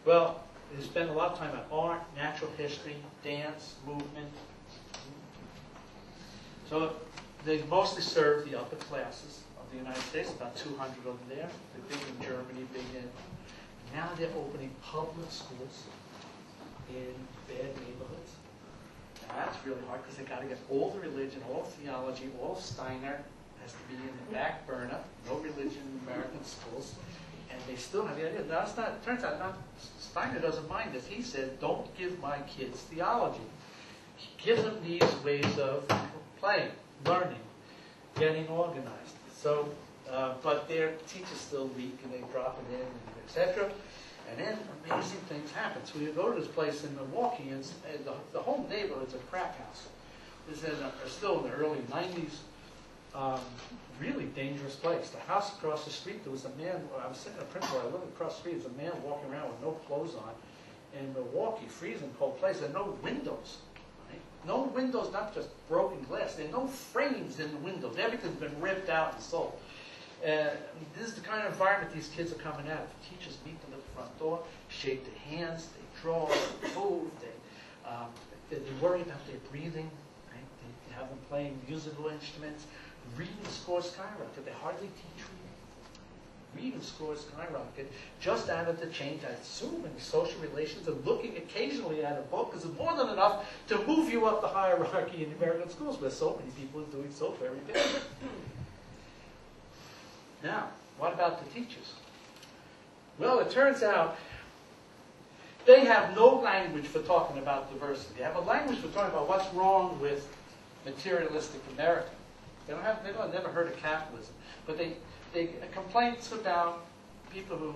Well, they spend a lot of time on art, natural history, dance, movement. So they mostly serve the upper classes of the United States, about 200 over there. They're big in Germany, big in... Now they're opening public schools in bad neighborhoods. Now that's really hard because they got to get all the religion, all theology, all Steiner has to be in the back burner. No religion in American schools. And they still have the idea. Now, it's not, turns out Steiner doesn't mind this. He said, don't give my kids theology. Give them these ways of playing, learning, getting organized. So, but their teacher's still weak and they drop it in, etc. And then amazing things happen. So you go to this place in Milwaukee, and the whole neighborhood's a crack house. This is still in the early 90s. Really dangerous place. The house across the street, there was a man, I was sitting in a principal, I lived across the street, there was a man walking around with no clothes on in Milwaukee, freezing cold place, there are no windows. Right? No windows, not just broken glass, there are no frames in the windows. Everything's been ripped out and sold. This is the kind of environment these kids are coming out of. Teachers meet them at the front door, shake their hands, they draw, they move, they worry about their breathing. Right? They have them playing musical instruments. Reading scores skyrocket. They hardly teach reading. Reading scores skyrocket just out of the change, I assume, in social relations and looking occasionally at a book is more than enough to move you up the hierarchy in American schools where so many people are doing so very good. Now, what about the teachers? Well, it turns out they have no language for talking about diversity. They have a language for talking about what's wrong with materialistic America. They've never heard of capitalism, but they complaints about people who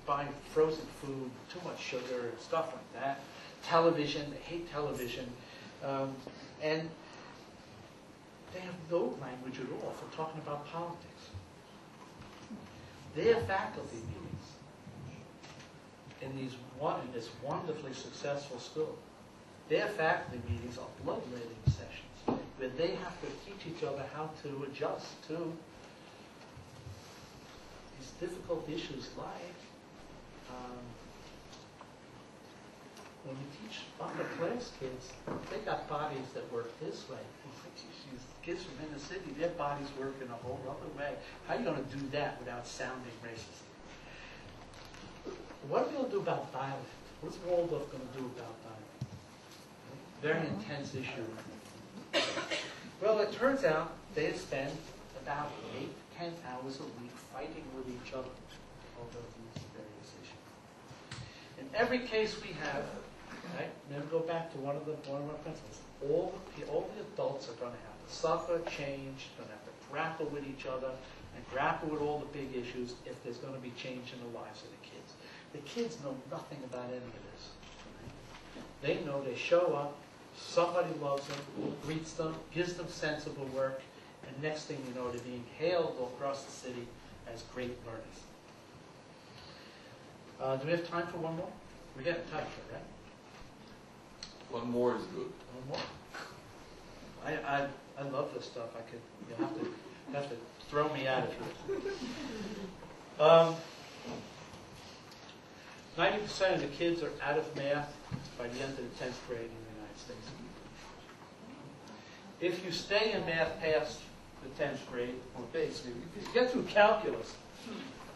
buy frozen food, too much sugar, and stuff like that. Television, they hate television, and they have no language at all for talking about politics. Their faculty meetings in this wonderfully successful school, their faculty meetings are bloodletting sessions, where they have to teach each other how to adjust to these difficult issues like when we teach upper class kids, they got bodies that work this way. These kids from inner city, their bodies work in a whole other way. How are you going to do that without sounding racist? What are we going to do about dialect? What's Waldorf going to do about dialect? Very intense issue. Well, it turns out they spend about 8 to 10 hours a week fighting with each other over these various issues. In every case we have, right? Then go back to one of our principles. All the adults are going to have to suffer change, going to have to grapple with each other, and grapple with all the big issues if there's going to be change in the lives of the kids. The kids know nothing about any of this. Right? They know they show up, somebody loves them, greets them, gives them sensible work, and next thing you know, they're being hailed all across the city as great learners. Do we have time for one more? We're getting tight here, right? One more is good. One more. I love this stuff. You have to throw me out of here. 90% of the kids are out of math by the end of the 10th grade in the United States. If you stay in math past the 10th grade, or basically, if you get through calculus,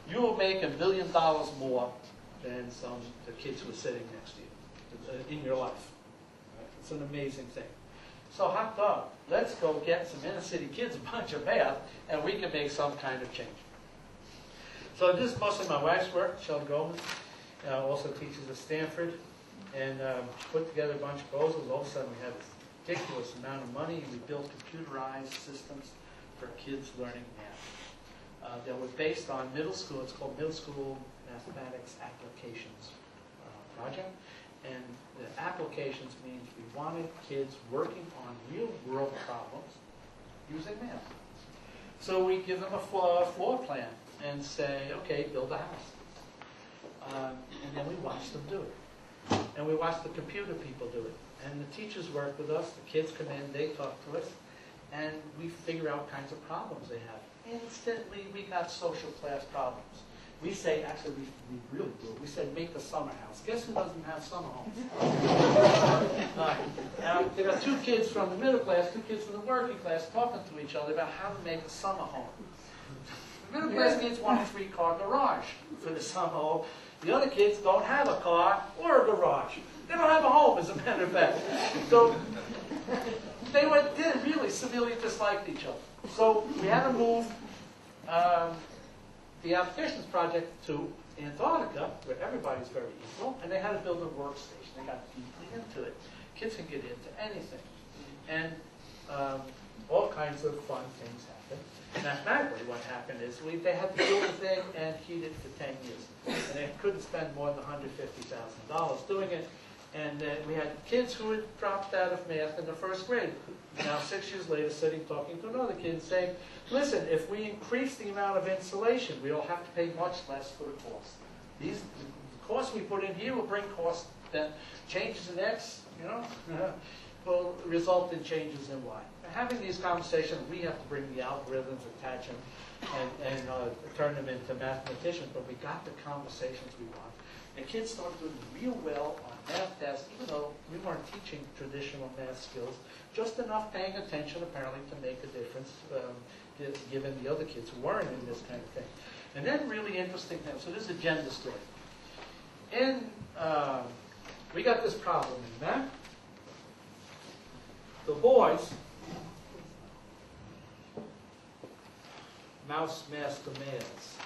you will make $1 million more than the kids who are sitting next to you in your life. Right? It's an amazing thing. So hot dog, let's go get some inner city kids a bunch of math, and we can make some kind of change. So this is mostly my wife's work. Sheldon Goldman also teaches at Stanford, and put together a bunch of proposals. All of a sudden we had this ridiculous amount of money, and we built computerized systems for kids learning math that were based on middle school. It's called Middle School Mathematics Applications Project. And the applications means we wanted kids working on real-world problems using math. So we give them a floor plan and say, okay, build a house. And then we watch them do it. And we watch the computer people do it. And the teachers work with us, the kids come in, they talk to us, and we figure out what kinds of problems they have. Instantly, we got social class problems. We say, actually, we really do it. We said, make a summer house. Guess who doesn't have summer homes? Now, there are two kids from the middle class, two kids from the working class talking to each other about how to make a summer home. The middle class kids want a 3-car garage for the summer home. The other kids don't have a car or a garage. They don't have a home, as a matter of fact. So they really severely disliked each other. So we had to move the applications project to Antarctica, where everybody's very equal, and they had to build a workstation. They got deeply into it. Kids can get into anything. And all kinds of fun things happen. Mathematically, what happened is they had to build a thing and heat it for 10 years. And they couldn't spend more than $150,000 doing it. And we had kids who had dropped out of math in the first grade. Now, 6 years later, sitting talking to another kid saying, listen, if we increase the amount of insulation, we'll have to pay much less for the cost. The costs we put in here will bring costs that changes in X, will result in changes in Y. And having these conversations, we have to bring the algorithms, attach them, and turn them into mathematicians, but we got the conversations we want. And kids started doing real well on math tests, even though we weren't teaching traditional math skills, just enough paying attention, apparently, to make a difference, given the other kids who weren't in this kind of thing. And then really interesting things. So this is a gender story. We got this problem in math. The boys, mouse master males,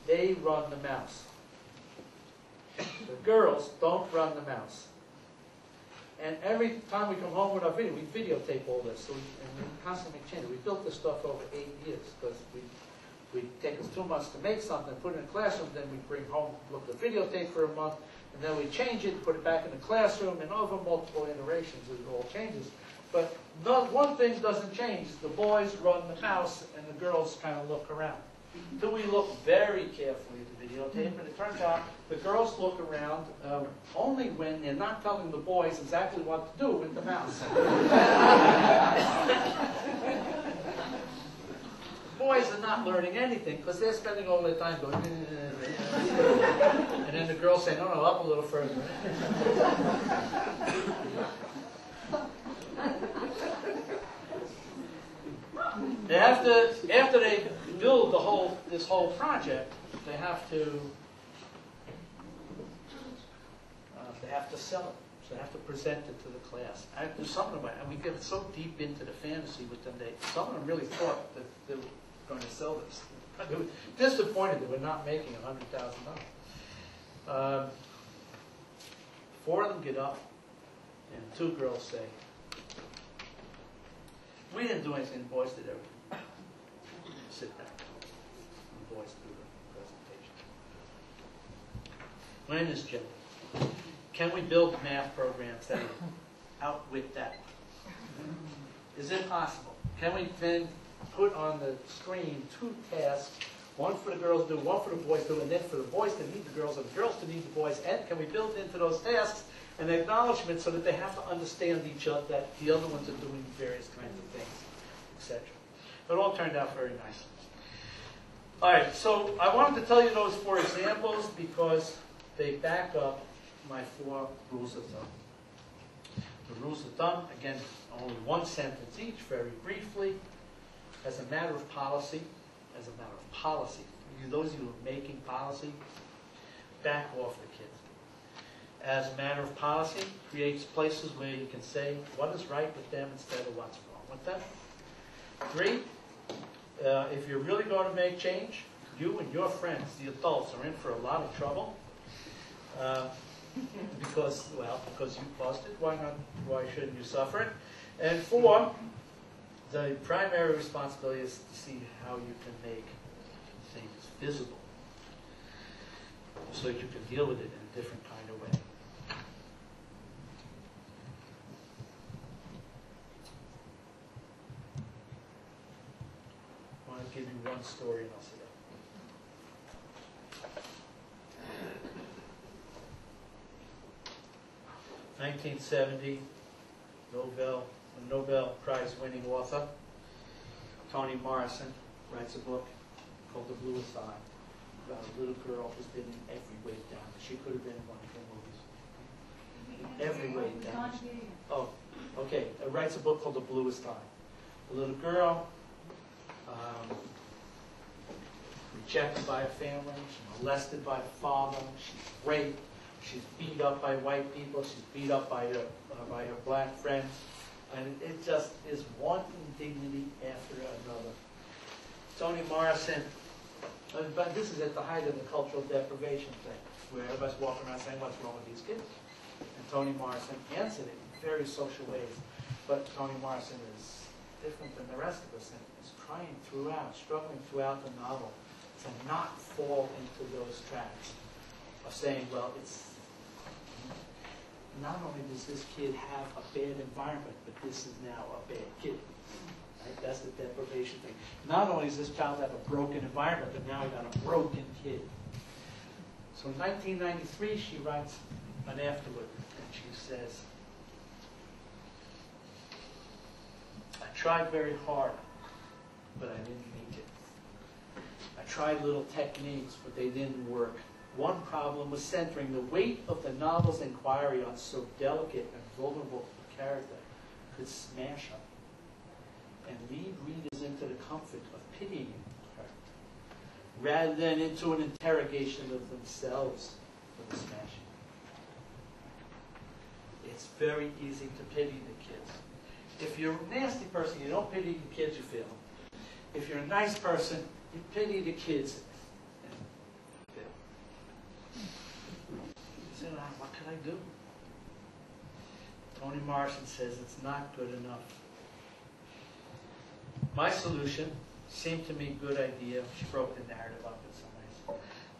they run the mouse. The girls don't run the mouse. And every time we come home with our video, we videotape all this. So we constantly change it. We built this stuff over 8 years because we take us 2 months to make something, put it in the classroom, then we bring home, look at the videotape for a month, and then we change it, put it back in the classroom, and over multiple iterations it all changes. But one thing doesn't change. The boys run the mouse, and the girls kind of look around. So we look very carefully at the videotape, and it turns out the girls look around only when they're not telling the boys exactly what to do with the mouse. Boys are not learning anything because they're spending all their time going, and then the girls say, no, up a little further. They have to, after they build this whole project, they have to sell it. So they have to present it to the class. There's something about it, and we get so deep into the fantasy with them. Some of them really thought that they were going to sell this. They were disappointed that we're not making $100,000. 4 of them get up, and 2 girls say, we didn't do anything, the boys did everything. Sit back. The boys do the presentation. When is gender? Can we build math programs that outwit that? Is it possible? Can we then put on the screen 2 tasks, one for the girls to do, one for the boys to do, and then for the boys to need the girls and the girls to need the boys, and can we build into those tasks an acknowledgement so that they have to understand each other, that the other ones are doing various kinds of things, etc. It all turned out very nicely. All right, so I wanted to tell you those 4 examples because they back up my 4 rules of thumb. The rules of thumb, again, only 1 sentence each, very briefly. As a matter of policy, those of you who are making policy, back off the kids. as a matter of policy, creates places where you can say what is right with them instead of what's wrong with them. 3, if you're really going to make change, you and your friends, the adults, are in for a lot of trouble. Because you caused it. Why shouldn't you suffer it? And 4, the primary responsibility is to see how you can make things visible, so that you can deal with it in a different kind of way. I want to give you one story and I'll sit down. 1970, Nobel Prize-winning author Toni Morrison writes a book called The Bluest Eye about a little girl who's been in every way down. She could have been in one of her movies. Every way down. Oh, okay. Writes a book called The Bluest Eye. A little girl, rejected by a family, she's molested by a father, she's raped. She's beat up by white people. She's beat up by her black friends. And it just is one indignity after another. Toni Morrison, but this is at the height of the cultural deprivation thing, where everybody's walking around saying, what's wrong with these kids? And Toni Morrison answered it in very social ways. But Toni Morrison is different than the rest of us and is trying throughout, struggling throughout the novel to not fall into those traps of saying, well, it's not only does this kid have a bad environment, but this is now a bad kid. Right? That's the deprivation thing. Not only does this child have a broken environment, but now he got a broken kid. So in 1993, she writes an afterword, and she says, I tried very hard, but I didn't make it. I tried little techniques, but they didn't work. One problem was centering the weight of the novel's inquiry on so delicate and vulnerable a character could smash her and lead readers into the comfort of pitying her, rather than into an interrogation of themselves for the smashing. It's very easy to pity the kids. If you're a nasty person, you don't pity the kids, you feel them. If you're a nice person, you pity the kids. What can I do? Toni Morrison says it's not good enough. My solution seemed to me a good idea. She broke the narrative up in some ways.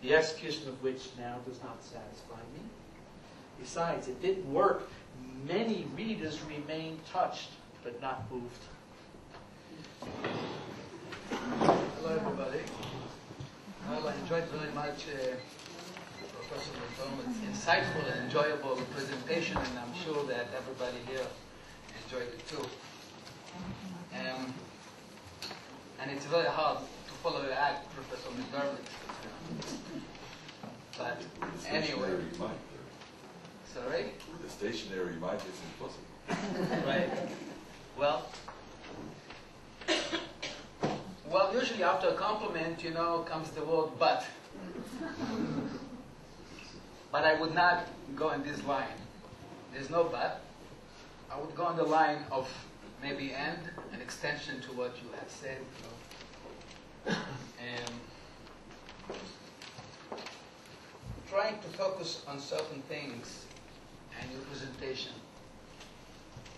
The execution of which now does not satisfy me. Besides, it didn't work. Many readers remained touched, but not moved. Hello, everybody. Well, I enjoyed very much Professor McDermott's insightful and enjoyable presentation, and I'm sure that everybody here enjoyed it too. And it's very hard to follow your act, Professor McDermott. But anyway. Sorry? With a stationary mic, it's impossible. Right. Well, usually after a compliment, comes the word but. But I would not go in this line. There's no but. I would go on the line of maybe an extension to what you have said. And trying to focus on certain things and your presentation.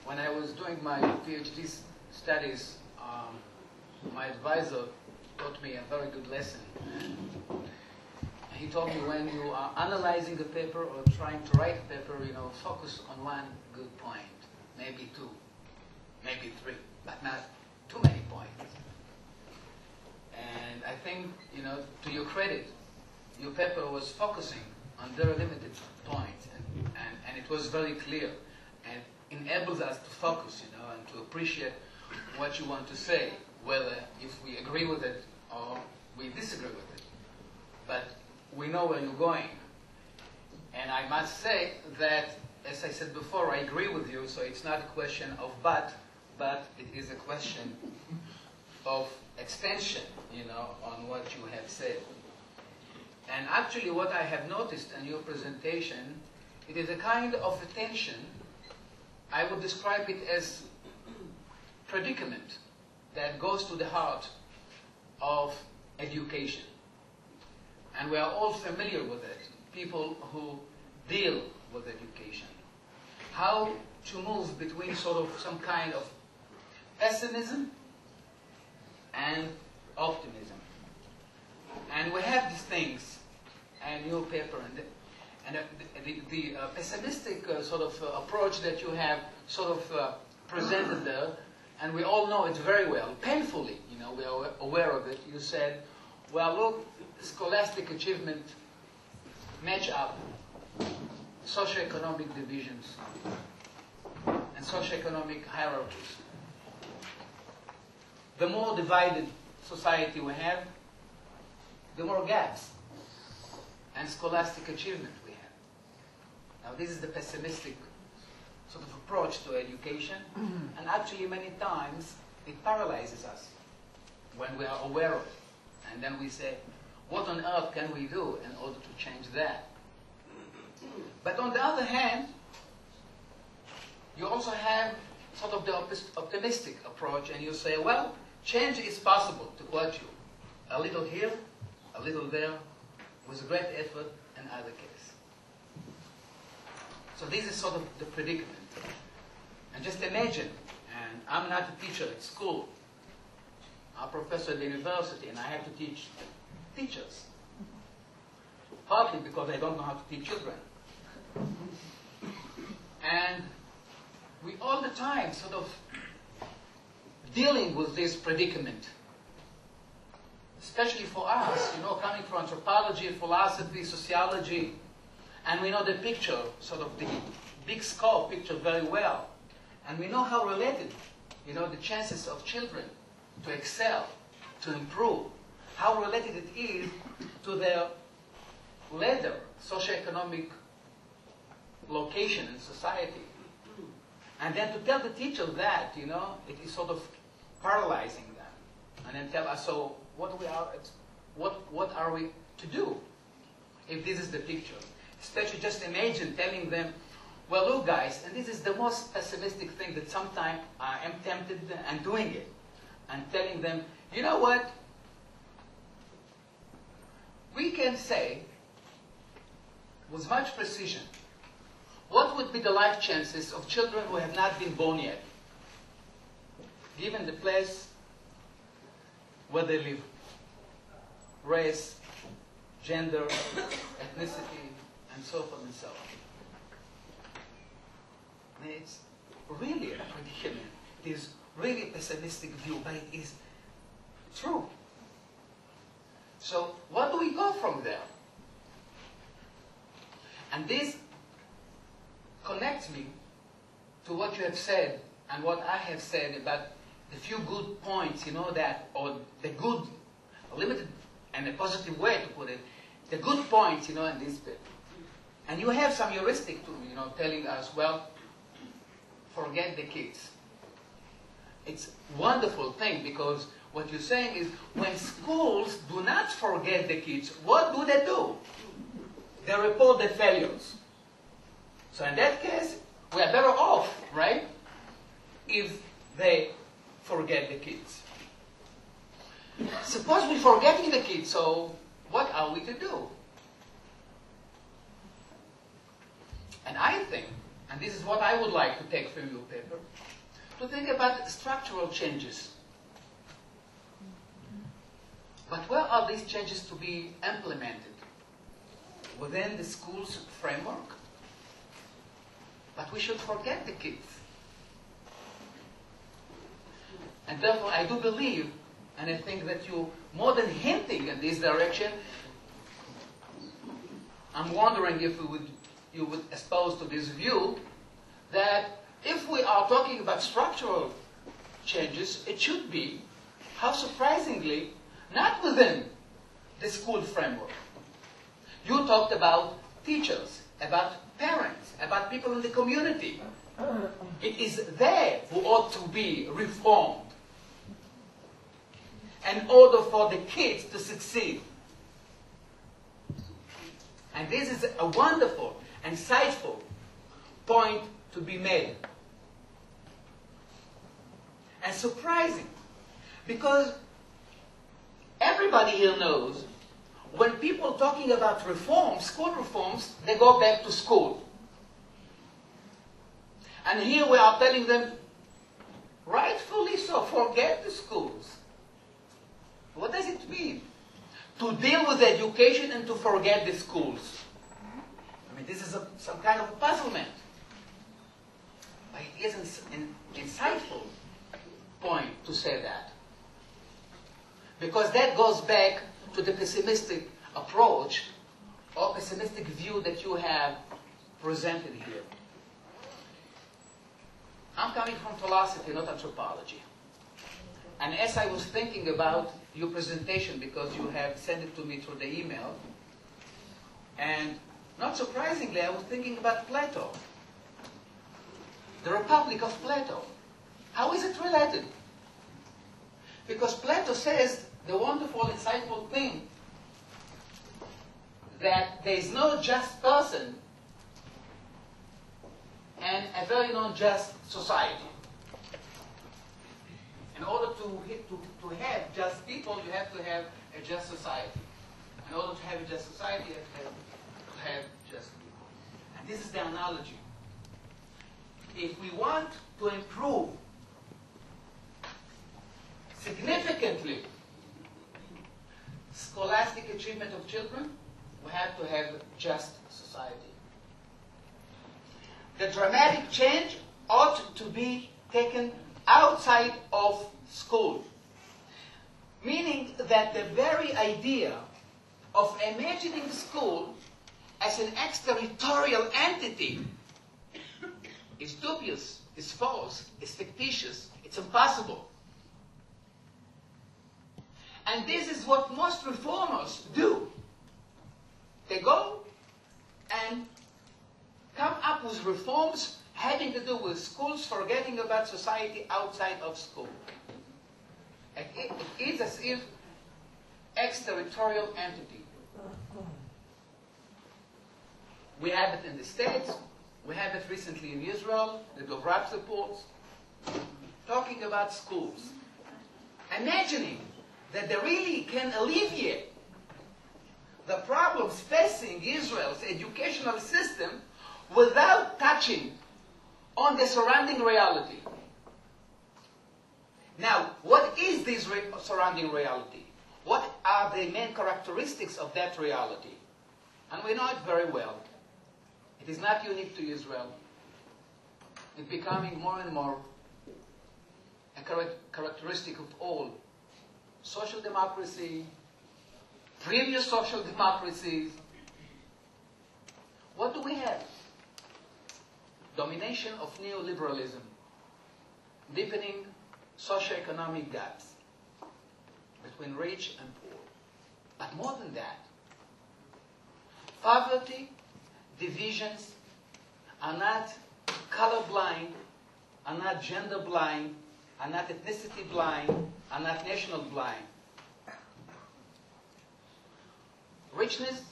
When I was doing my PhD studies, my advisor taught me a very good lesson. He told me when you are analyzing a paper or trying to write a paper, focus on one good point, maybe 2, maybe 3, but not too many points. And I think, to your credit, your paper was focusing on very limited points, and it was very clear, and enables us to focus, and to appreciate what you want to say, whether if we agree with it or we disagree with it. But we know where you're going. And I must say that, as I said before, I agree with you, so it's not a question of but it is a question of extension, on what you have said. And actually what I have noticed in your presentation It is a kind of attention, I would describe it as predicament that goes to the heart of education. And we are all familiar with it, people who deal with education. How to move between sort of some kind of pessimism and optimism. And we have these things, and your paper, and the pessimistic sort of approach that you have sort of presented there, and we all know it very well, painfully, you know, we are aware of it. You said, well, look, scholastic achievement match up socioeconomic divisions and socioeconomic hierarchies. The more divided society we have, the more gaps and scholastic achievement we have. Now, this is the pessimistic sort of approach to education, and actually many times it paralyzes us when we are aware of it. And then we say, what on earth can we do in order to change that? But on the other hand, you also have sort of the optimistic approach, and you say, well, change is possible, to quote you. A little here, a little there, with great effort, in either case. So this is sort of the predicament. And just imagine, and I'm not a teacher at school, I'm a professor at the university, and I have to teach teachers. Partly because I don't know how to teach children. And we all the time sort of dealing with this predicament. Especially for us, you know, coming from anthropology, philosophy, sociology, and we know the picture, sort of the big scope picture very well. And we know how related, you know, the chances of children to excel, to improve, how related it is to their later socioeconomic location in society. And then to tell the teacher that, you know, it is sort of paralyzing them. And then tell us, so what are we to do if this is the picture? Especially just imagine telling them, well, look, guys, and this is the most pessimistic thing that sometimes I am tempted and doing it, and telling them, you know what? We can say, with much precision, what would be the life chances of children who have not been born yet, given the place where they live, race, gender, ethnicity, and so forth and so on. I mean, it's really a predicament. It is really a pessimistic view, but it is true. So what do we go from there? And this connects me to what you have said and what I have said about the few good points, you know, that, or the good, a limited and a positive way to put it, the good points, you know, in this bit. And you have some heuristic to, you know, telling us, well, forget the kids. It's a wonderful thing, because what you're saying is when schools do not forget the kids, what do? They report the failures. So in that case, we are better off, right, if they forget the kids. Suppose we're forgetting the kids, so what are we to do? And I think, and this is what I would like to take from your paper, to think about structural changes. But where are these changes to be implemented? Within the school's framework? But we should forget the kids. And therefore, I do believe, and I think that you, more than hinting in this direction, I'm wondering if you would espouse to this view that if we are talking about structural changes, it should be, how surprisingly, not within the school framework. You talked about teachers, about parents, about people in the community. It is they who ought to be reformed in order for the kids to succeed. And this is a wonderful insightful point to be made. And surprising, because everybody here knows when people talking about reforms, school reforms, they go back to school. And here we are telling them, rightfully so, forget the schools. What does it mean? To deal with education and to forget the schools. I mean, this is some kind of puzzlement. But it is an insightful point to say that. Because that goes back to the pessimistic approach or pessimistic view that you have presented here. I'm coming from philosophy, not anthropology. And as I was thinking about your presentation, because you have sent it to me through the email, and not surprisingly, I was thinking about Plato. The Republic of Plato. How is it related? Because Plato says the wonderful, insightful thing that there is no just person and a very non-just society. In order to have just people, you have to have a just society. In order to have a just society, you have to have just people. And this is the analogy. If we want to improve significantly scholastic achievement of children, we have to have just society. The dramatic change ought to be taken outside of school. Meaning that the very idea of imagining school as an exterritorial entity is dubious, is false, is fictitious, it's impossible. And this is what most reformers do. They go and come up with reforms having to do with schools, forgetting about society outside of school. It is as if exterritorial entity. We have it in the States. We have it recently in Israel, the Dovrat reports, talking about schools. Imagining that they really can alleviate the problems facing Israel's educational system without touching on the surrounding reality. Now, what is this surrounding reality? What are the main characteristics of that reality? And we know it very well. It is not unique to Israel. It's becoming more and more a characteristic of all social democracy, previous social democracies. What do we have? Domination of neoliberalism, deepening socioeconomic gaps between rich and poor. But more than that, poverty, divisions are not color blind, are not gender blind, are not ethnicity blind, are not national blind. Richness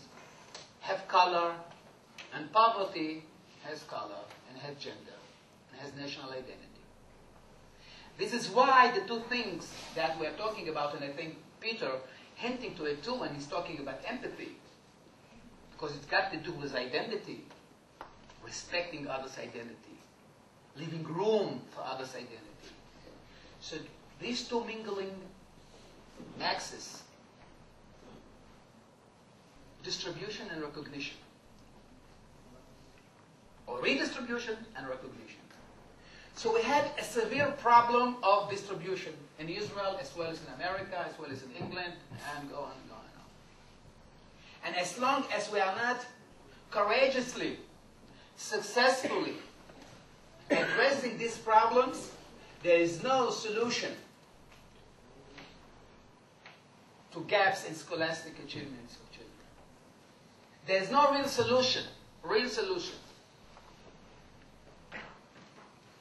have color, and poverty has color, and has gender, and has national identity. This is why the two things that we're talking about, and I think Peter hinting to it too when he's talking about empathy, because it's got to do with identity, respecting others' identity, leaving room for others' identity. So these two mingling axes, distribution and recognition, or redistribution and recognition. So we had a severe problem of distribution in Israel as well as in America, as well as in England, and go on and go on and on. And as long as we are not courageously, successfully addressing these problems, there is no solution to gaps in scholastic achievements of children. There is no real solution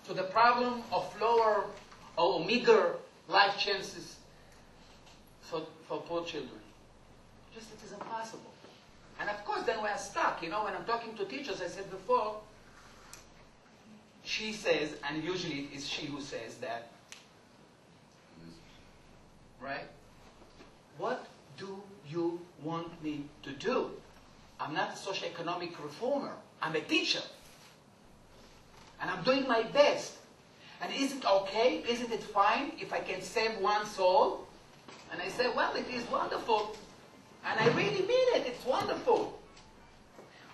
to the problem of lower or meager life chances for poor children. Just it is impossible. And of course, because then we're stuck. You know, when I'm talking to teachers, I said before, she says, and usually it is she who says that, right? What do you want me to do? I'm not a socioeconomic reformer. I'm a teacher. And I'm doing my best. And is it okay? Isn't it fine if I can save one soul? And I say, well, it is wonderful. And I really mean it. It's wonderful.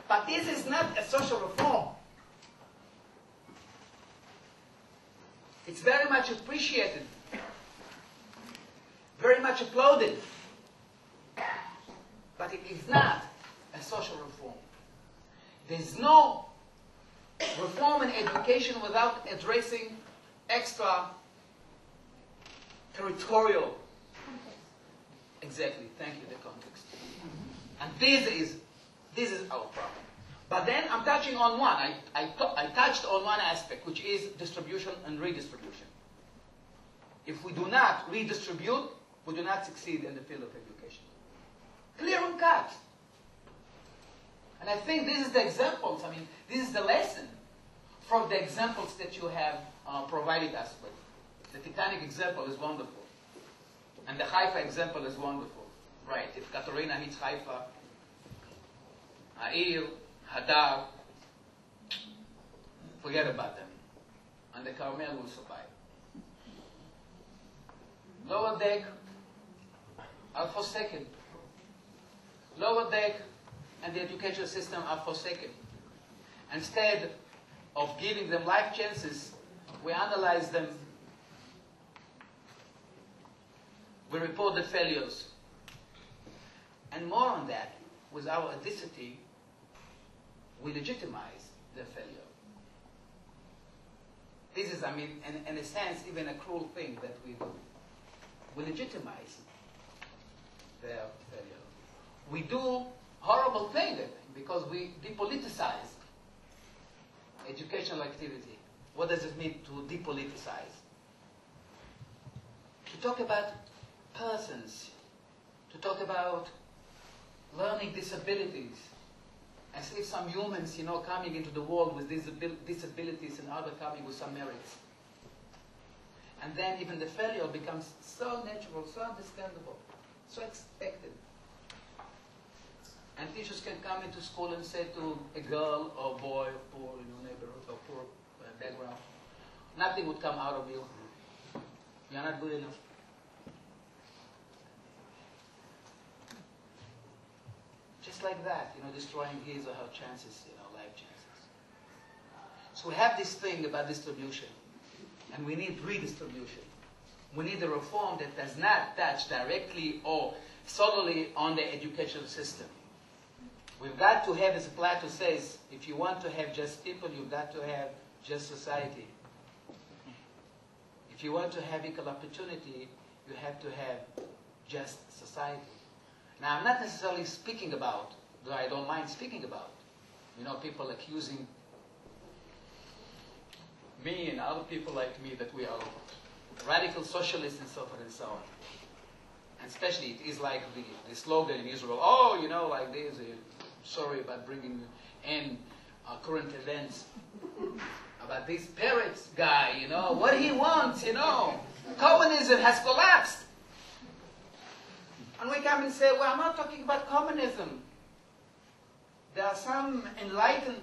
But this is not a social reform. It's very much appreciated. Very much applauded. But it is not a social reform. There's no reform in education without addressing extra territorial. Exactly. Thank you. The context. And this is our problem. But then I'm touching on one. I touched on one aspect, which is distribution and redistribution. If we do not redistribute, we do not succeed in the field of education. Clear and cut. And I think this is the examples. I mean, this is the lesson from the examples that you have provided us with. The Titanic example is wonderful. And the Haifa example is wonderful. Right, if Katerina hits Haifa, Ha'ir, Hadar, forget about them. And the Carmel will survive. Lower deck are forsaken. Lower deck and the education system are forsaken. Instead of giving them life chances, we analyze them. We report the failures. And more on that, with our audacity, we legitimize their failure. This is, I mean, in a sense, even a cruel thing that we do. We legitimize their failure. We do horrible things, I think, because we depoliticize educational activity. What does it mean to depoliticize? To talk about persons, to talk about learning disabilities, as if some humans, coming into the world with disabilities and other coming with some merits. And then even the failure becomes so natural, so understandable, so expected. And teachers can come into school and say to a girl or boy of poor neighborhood or poor background, nothing would come out of you. You're not good enough. Just like that, destroying his or her chances, life chances. So we have this thing about distribution, and we need redistribution. We need a reform that does not touch directly or solely on the educational system. We've got to have, as Plato says, if you want to have just people, you've got to have just society. If you want to have equal opportunity, you have to have just society. Now, I'm not necessarily speaking about, though I don't mind speaking about, people accusing me and other people like me that we are radical socialists and so forth and so on. And especially, it is like the slogan in Israel, like this, sorry about bringing in current events, about this Peretz guy, what he wants, communism has collapsed. And we come and say, well, I'm not talking about communism. There are some enlightened,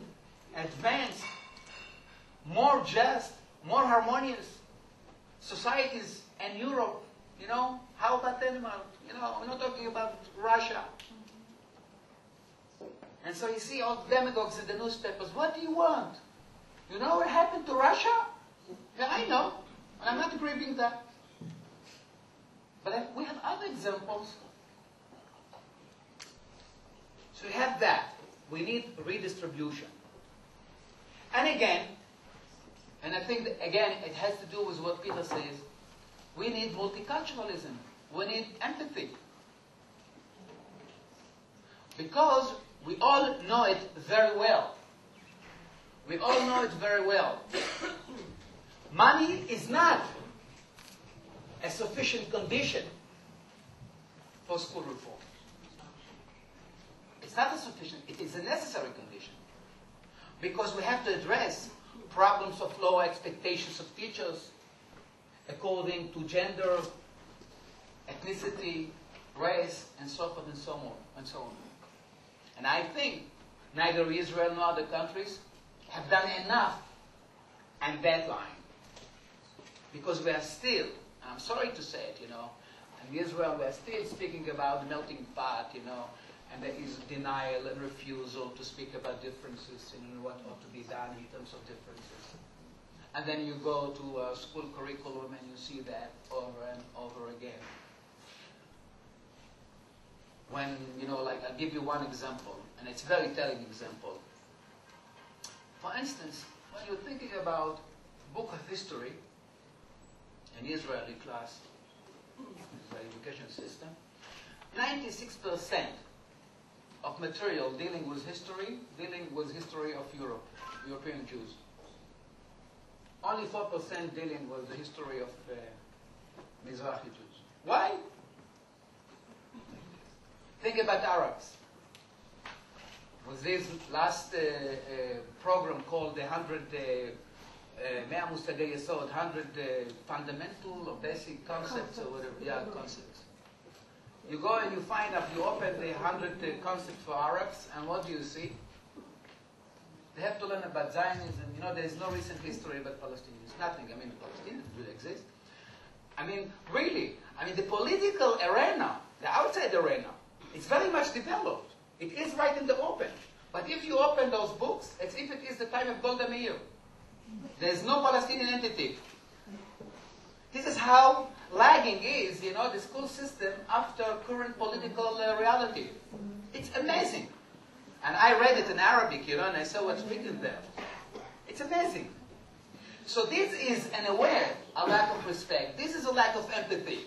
advanced, more just, more harmonious societies in Europe. How about Denmark? We're not talking about Russia. And so you see all the demagogues in the newspapers, what do you want? You know what happened to Russia? Yeah, I know. And I'm not agreeing that. But we have other examples. So we have that. We need redistribution. And again, and I think that, again, it has to do with what Peter says, we need multiculturalism. We need empathy. Because we all know it very well. We all know it very well. Money is not a sufficient condition for school reform. It's It's not a sufficient, it is a necessary condition. Because we have to address problems of low expectations of teachers according to gender, ethnicity, race, and so forth and so on, and so on. And I think neither Israel nor other countries have done enough on that line. Because we are still, and I'm sorry to say it, in Israel we are still speaking about the melting pot, and there is denial and refusal to speak about differences and what ought to be done in terms of differences. And then you go to a school curriculum and you see that over and over again. When, I'll give you one example, and it's a very telling example. For instance, when you're thinking about book of history in Israeli class, Israeli education system, 96% of material dealing with history of Europe, European Jews. Only 4% dealing with the history of Mizrahi Jews. Why? Think about Arabs. With this last program called the 100 fundamental or basic concepts or whatever, concepts. You go and you find out, you open the 100 concepts for Arabs, and what do you see? They have to learn about Zionism. There is no recent history about Palestinians. Nothing. The Palestinians really exist. Really. The political arena, the outside arena, it's very much developed. It is right in the open. But if you open those books, it's if it is the time of Golda Meir. There's no Palestinian entity. This is how lagging is, the school system after current political reality. It's amazing. And I read it in Arabic, and I saw what's written there. It's amazing. So this is, in a way, a lack of respect. This is a lack of empathy.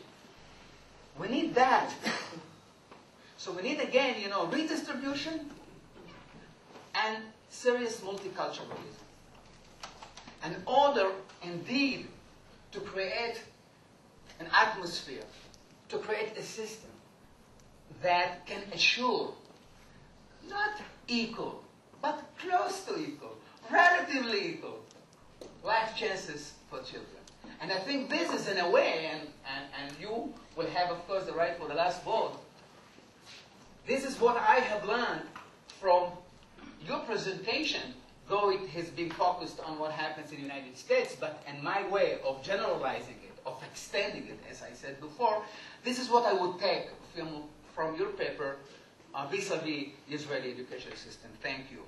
We need that. So we need, again, redistribution and serious multiculturalism. In order, indeed, to create an atmosphere, to create a system that can assure not equal, but close to equal, relatively equal, life chances for children. And I think this is, in a way, and you will have, of course, the right for the last vote. This is what I have learned from your presentation, though it has been focused on what happens in the United States, but in my way of generalizing it, of extending it, as I said before, this is what I would take from your paper vis-a-vis Israeli education system. Thank you.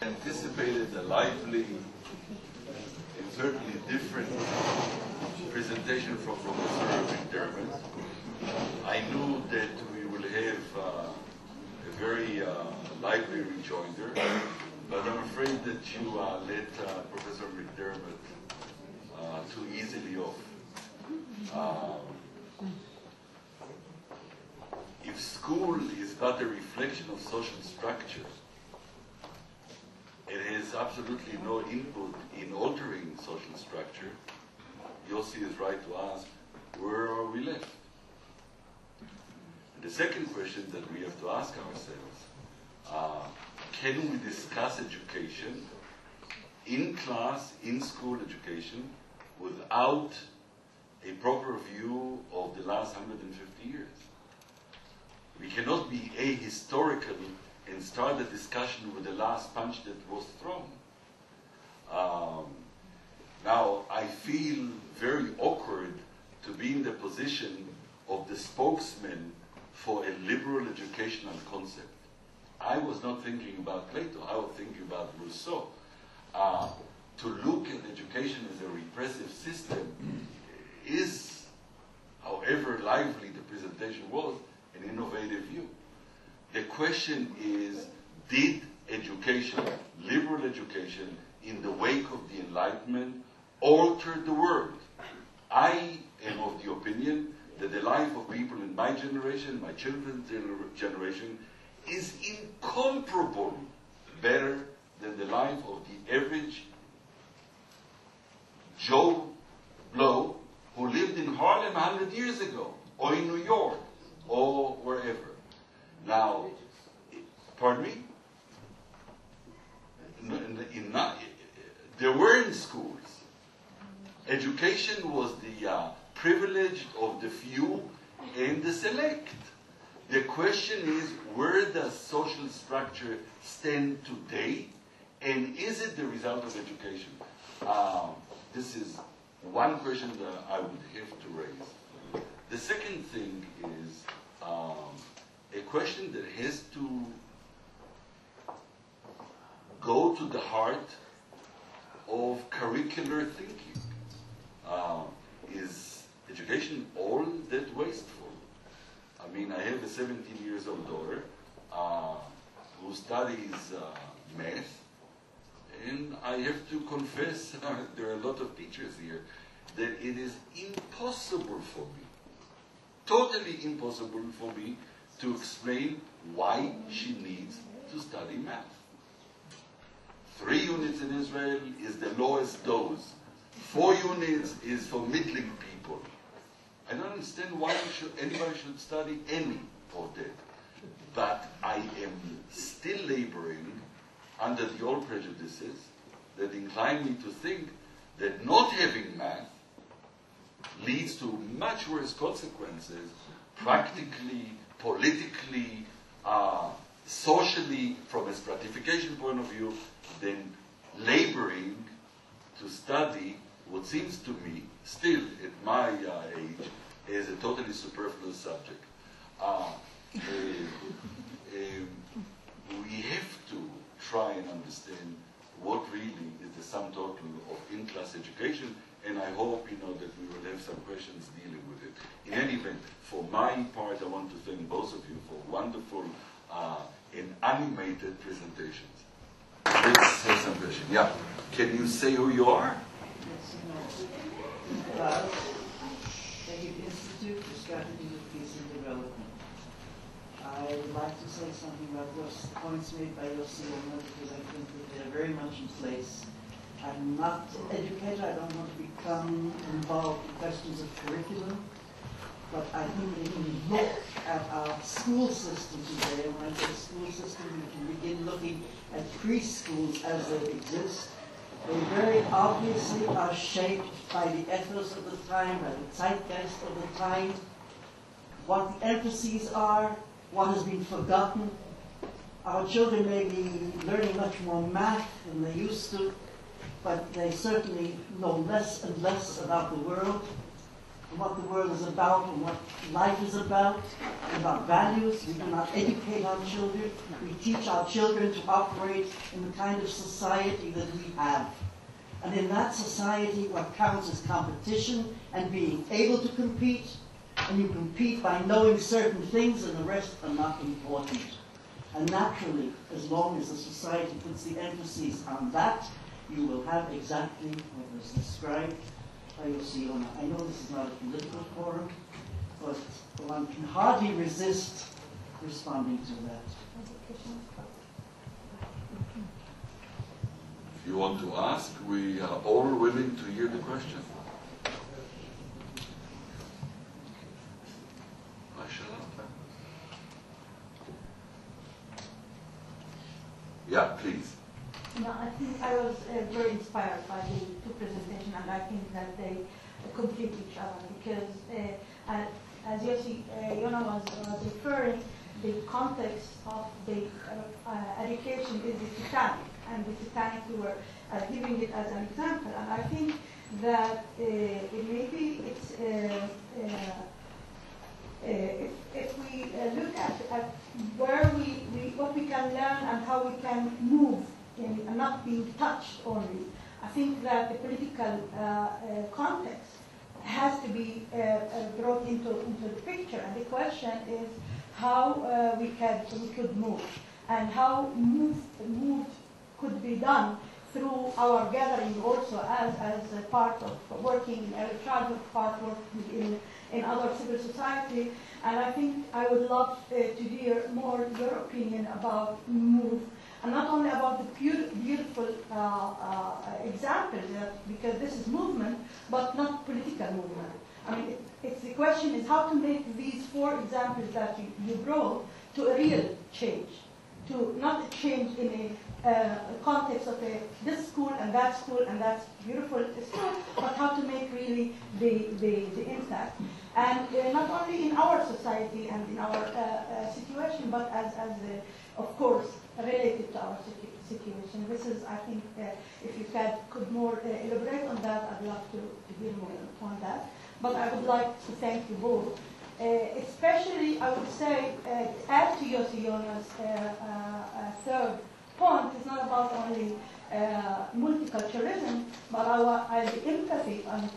Anticipated a lively and certainly different presentation from Professor McDermott. I knew that we will have a very lively rejoinder, but I'm afraid that you let Professor McDermott too easily off. If school is but a reflection of social structure, it has absolutely no input in altering social structure. Yossi is right to ask, where are we left? And the second question that we have to ask ourselves, can we discuss education in class, in school education, without a proper view of the last 150 years? We cannot be ahistorical and start the discussion with the last punch that was thrown. Now, I feel very awkward to be in the position of the spokesman for a liberal educational concept. I was not thinking about Plato, I was thinking about Rousseau. To look at education as a repressive system is, however lively the presentation was, an innovative view. The question is, did education, liberal education, in the wake of the Enlightenment, alter the world? I am of the opinion that the life of people in my generation, my children's generation, is incomparably better than the life of the average Joe Blow who lived in Harlem 100 years ago, or in New York, or wherever. Now, Pardon me? There weren't schools. Education was the privilege of the few and the select. The question is, where does social structure stand today, and is it the result of education? This is one question that I would have to raise. The second thing is a question that has to go to the heart of curricular thinking. Is education all that wasteful? I mean, I have a 17-year-old daughter who studies math, and I have to confess, there are a lot of teachers here, that it is impossible for me, totally impossible for me, to explain why she needs to study math. 3 units in Israel is the lowest dose. 4 units is for middling people. I don't understand why anybody should study any of that. But I am still laboring under the old prejudices that incline me to think that not having math leads to much worse consequences, practically, politically, socially, from a stratification point of view, than laboring to study what seems to me, still at my age, as a totally superfluous subject. We have to try and understand what really is the sum total of in-class education, and I hope that we will have some questions dealing with it. In any event, for my part, I want to thank both of you for wonderful and animated presentations. Let's have some questions. Yeah. Can you say who you are? Negev Institute for Strategies of Peace and Development. I would like to say something about those points made by Yossi and Yonah, because I think that they're very much in place. I'm not educated, I don't want to become involved in questions of curriculum, but I think that when you look at our school system today, and when I say school system, we can begin looking at preschools as they exist. They very obviously are shaped by the ethos of the time, by the zeitgeist of the time, what the emphases are, what has been forgotten. Our children may be learning much more math than they used to, but they certainly know less and less about the world, and what the world is about, and what life is about values. We do not educate our children. We teach our children to operate in the kind of society that we have. And in that society, what counts is competition and being able to compete. And you compete by knowing certain things, and the rest are not important. And naturally, as long as the society puts the emphasis on that, you will have exactly what was described by Yossi. I know this is not a political forum, but one can hardly resist responding to that. If you want to ask, we are all willing to hear the question. Yeah, please. No, I think I was very inspired by the two presentations, and I think that they complete each other, because as Yossi, Yonah was referring, the context of the education is the Titanic, and the Titanic, we were giving it as an example, and I think that maybe it's if we look at where what we can learn and how we can move and not being touched only, I think that the political context has to be brought into the picture. And the question is how we could move, and how move could be done through our gathering also as a part of working in early childhood, part working in other civil society. And I think I would love to hear more your opinion about move, and not only about the beautiful examples, because this is movement, but not political movement. I mean, it's the question is how to make these 4 examples that you brought to a real change. to not change in a context of this school and that's beautiful school, but how to make really the impact. And not only in our society and in our situation, but as of course, related to our situation. This is, I think, if you could more elaborate on that, I'd love to hear more on that. But I would like to thank you both. Especially, I would say, add to Yossi Yonah's third point, it's not about only multiculturalism, but the empathy and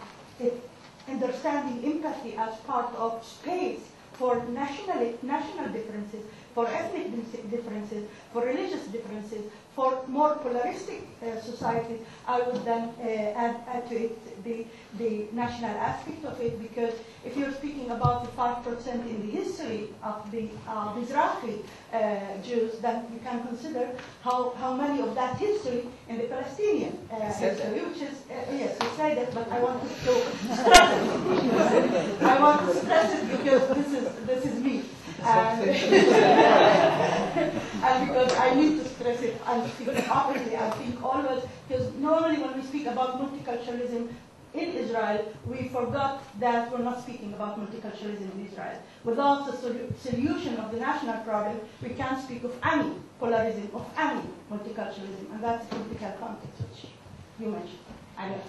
understanding empathy as part of space for national differences, for ethnic differences, for religious differences, for more pluralistic societies. I would then add to it the national aspect of it, because if you're speaking about the 5% in the history of the Mizrahi Jews, then you can consider how many of that history in the Palestinian history, which is, yes, you say that, but I want to stress it. I want to stress it because this is me. And because I need to stress it and speak openly, I think always, because normally when we speak about multiculturalism in Israel, we forgot that we're not speaking about multiculturalism in Israel. Without the solution of the national problem, we can't speak of any polarism, of any multiculturalism, and that's the political context which you mentioned. I know.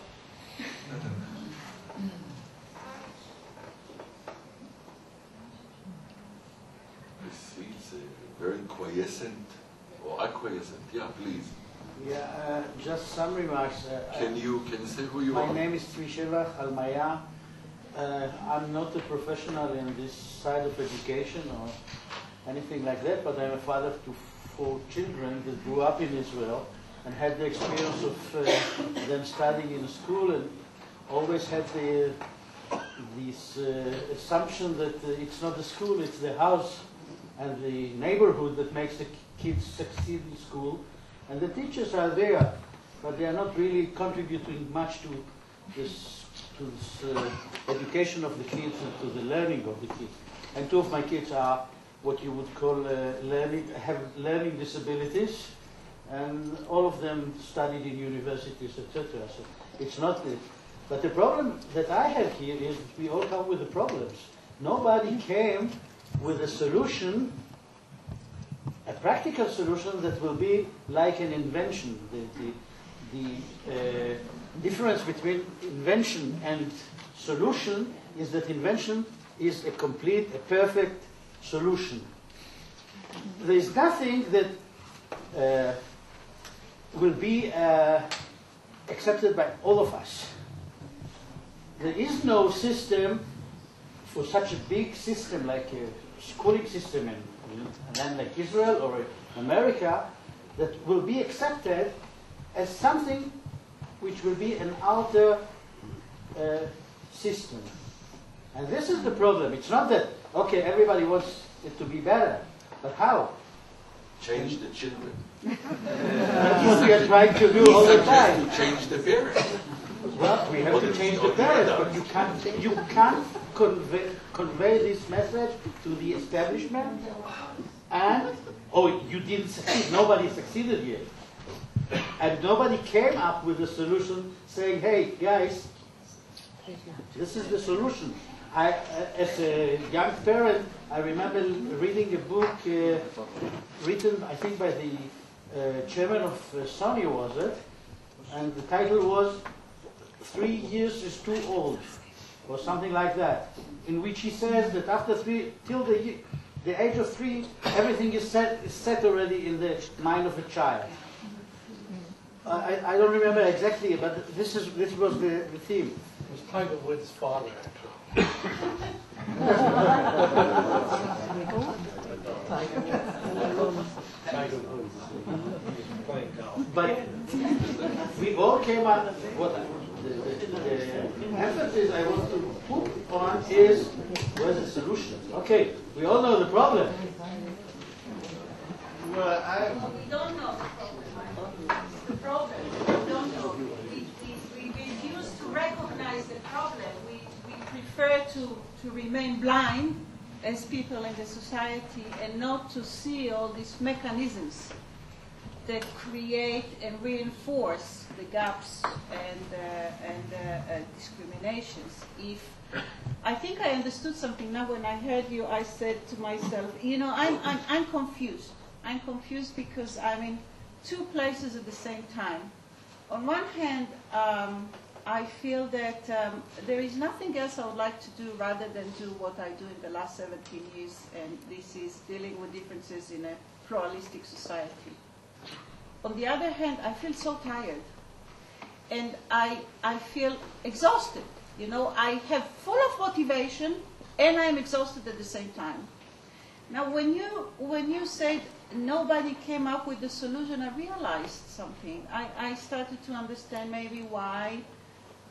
I see it's very quiescent or acquiescent. Yeah, please. Yeah, just some remarks. Can you say who you are? My name is Shivach Almaya. I'm not a professional in this side of education or anything like that, but I'm a father to 4 children that grew up in Israel and had the experience of them studying in a school, and always had this assumption that it's not the school, it's the house and the neighborhood that makes the kids succeed in school. And the teachers are there, but they are not really contributing much to this education of the kids and to the learning of the kids. And 2 of my kids are what you would call have learning disabilities, and all of them studied in universities, etc. So it's not this. But the problem that I have here is we all come with the problems. Nobody came with a solution, a practical solution that will be like an invention. The difference between invention and solution is that invention is a complete, a perfect solution. There is nothing that will be accepted by all of us. There is no system for such a big system like a schooling system in a land like Israel or America that will be accepted as something which will be an outer system. And this is the problem. It's not that, okay, everybody wants it to be better, but how? Change the children. That's what we are trying to do all the time. To change the parents. Well, we have to change the parents, but you can't convey this message to the establishment, and you didn't succeed. Nobody succeeded yet, and nobody came up with a solution saying, "Hey, guys, this is the solution." As a young parent, I remember reading a book written, I think, by the chairman of Sony, was it? And the title was 3 years is too old, or something like that, in which he says that after till the age of 3, everything is set already in the mind of a child. I don't remember exactly, but this was the theme. It was Tiger Woods' father, actually. But we all came up. The emphasis I want to put on is where's the solution? Okay, we all know the problem. Well, we don't know the problem. The problem we don't know. We refuse to recognize the problem. We prefer to remain blind as people in the society and not to see all these mechanisms that create and reinforce the gaps and discriminations. I think I understood something now when I heard you. I said to myself, you know, I'm confused. I'm confused because I'm in two places at the same time. On one hand, I feel that there is nothing else I would like to do rather than do what I do in the last 17 years, and this is dealing with differences in a pluralistic society. On the other hand, I feel so tired, and I feel exhausted. You know, I have full of motivation, and I'm exhausted at the same time. Now, when you said nobody came up with the solution, I realized something. I started to understand maybe why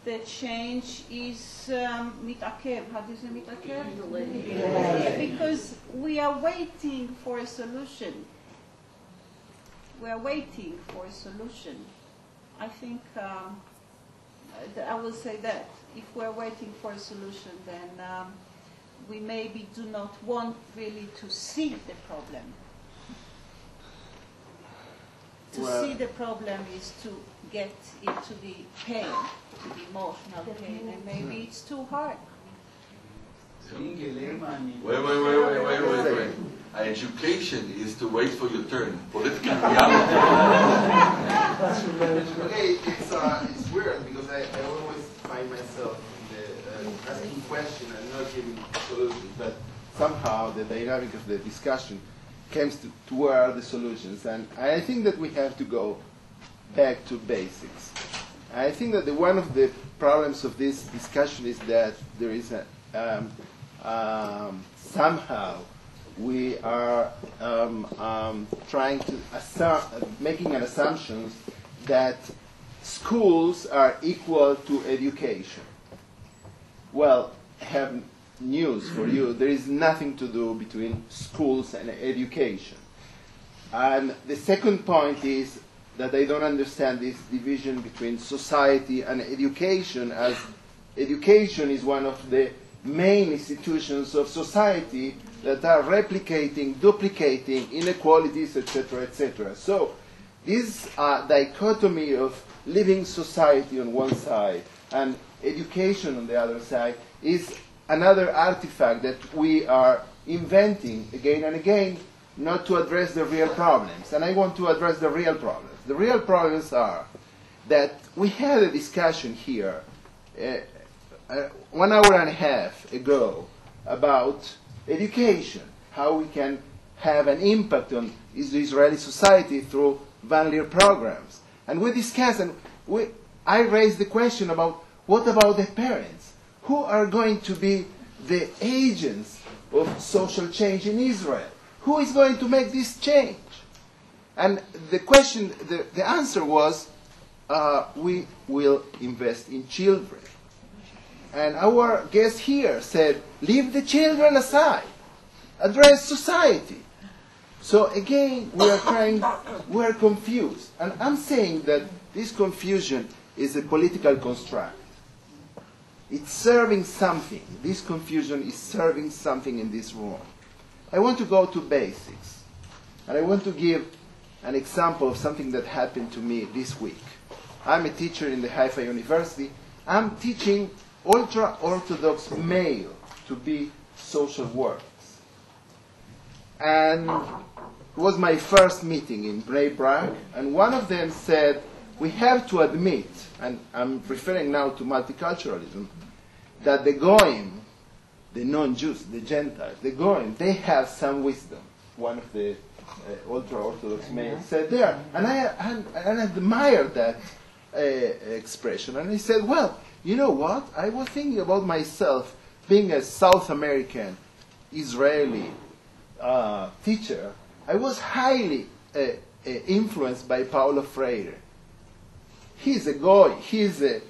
the change is mitakev. How do you say mitakev? Because we are waiting for a solution. We are waiting for a solution. I think I will say that. If we're waiting for a solution, then we maybe do not want really to see the problem. To see the problem is to get into the pain, to the emotional pain, and maybe it's too hard. Wait. Education is to wait for your turn. Political reality. Okay, it's weird because I always find myself asking questions and not giving solutions, but somehow the dynamic of the discussion comes to where are the solutions, and I think that we have to go back to basics. I think that one of the problems of this discussion is that there is somehow we are trying to making an assumption that schools are equal to education. Well, I have news for you. There is nothing to do between schools and education. And the second point is that I don't understand this division between society and education, as education is one of the main institutions of society that are replicating, duplicating inequalities, etc., etc. So this dichotomy of living society on one side and education on the other side is another artifact that we are inventing again and again, not to address the real problems. And I want to address the real problems. The real problems are that we had a discussion here 1 hour and a half ago about education, how we can have an impact on the Israeli society through Leer programs. And we discussed, and I raised the question about what about the parents? Who are going to be the agents of social change in Israel? Who is going to make this change? And the question, the answer was, we will invest in children. And our guest here said, leave the children aside. Address society. So again, we are confused. And I'm saying that this confusion is a political construct. It's serving something. This confusion is serving something in this room. I want to go to basics. And I want to give an example of something that happened to me this week. I'm a teacher in the Haifa University. I'm teaching ultra-Orthodox male to be social workers. And it was my first meeting in Bnei Brak, and one of them said, we have to admit, and I'm referring now to multiculturalism, that the Goyim, the non-Jews, the Gentiles, the Goyim, they have some wisdom. One of the ultra-Orthodox males said there. And I admired that expression. And he said, well, you know what? I was thinking about myself being a South American Israeli teacher. I was highly influenced by Paulo Freire. He's a Goy. He's a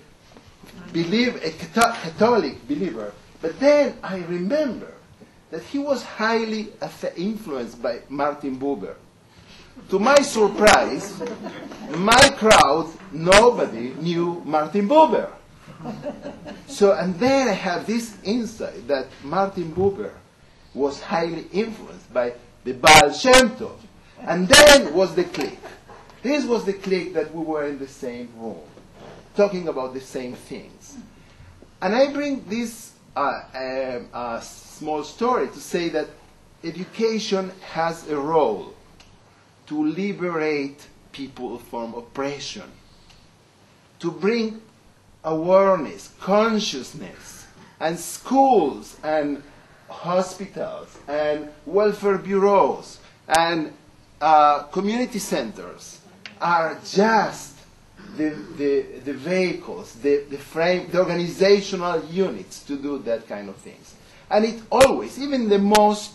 Catholic believer. But then I remember that he was highly influenced by Martin Buber. To my surprise, my crowd, nobody knew Martin Buber. So, and then I have this insight that Martin Buber was highly influenced by the Baal Shem Tov. And then was the clique. This was the clique that we were in the same room, talking about the same things. And I bring this small story to say that education has a role to liberate people from oppression, to bring awareness, consciousness, and schools and hospitals and welfare bureaus and community centers are just the vehicles, the organizational units to do that kind of things. And it always, even the most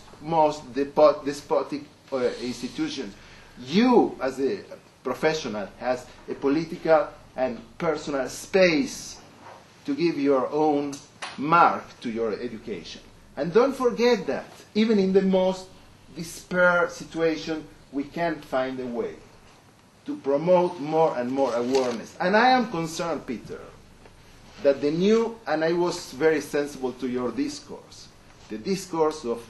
despotic institutions, you as a professional has a political and personal space to give your own mark to your education. And don't forget that, even in the most despair situation, we can find a way to promote more and more awareness. And I am concerned, Peter, that the new, and I was very sensible to your discourse, the discourse of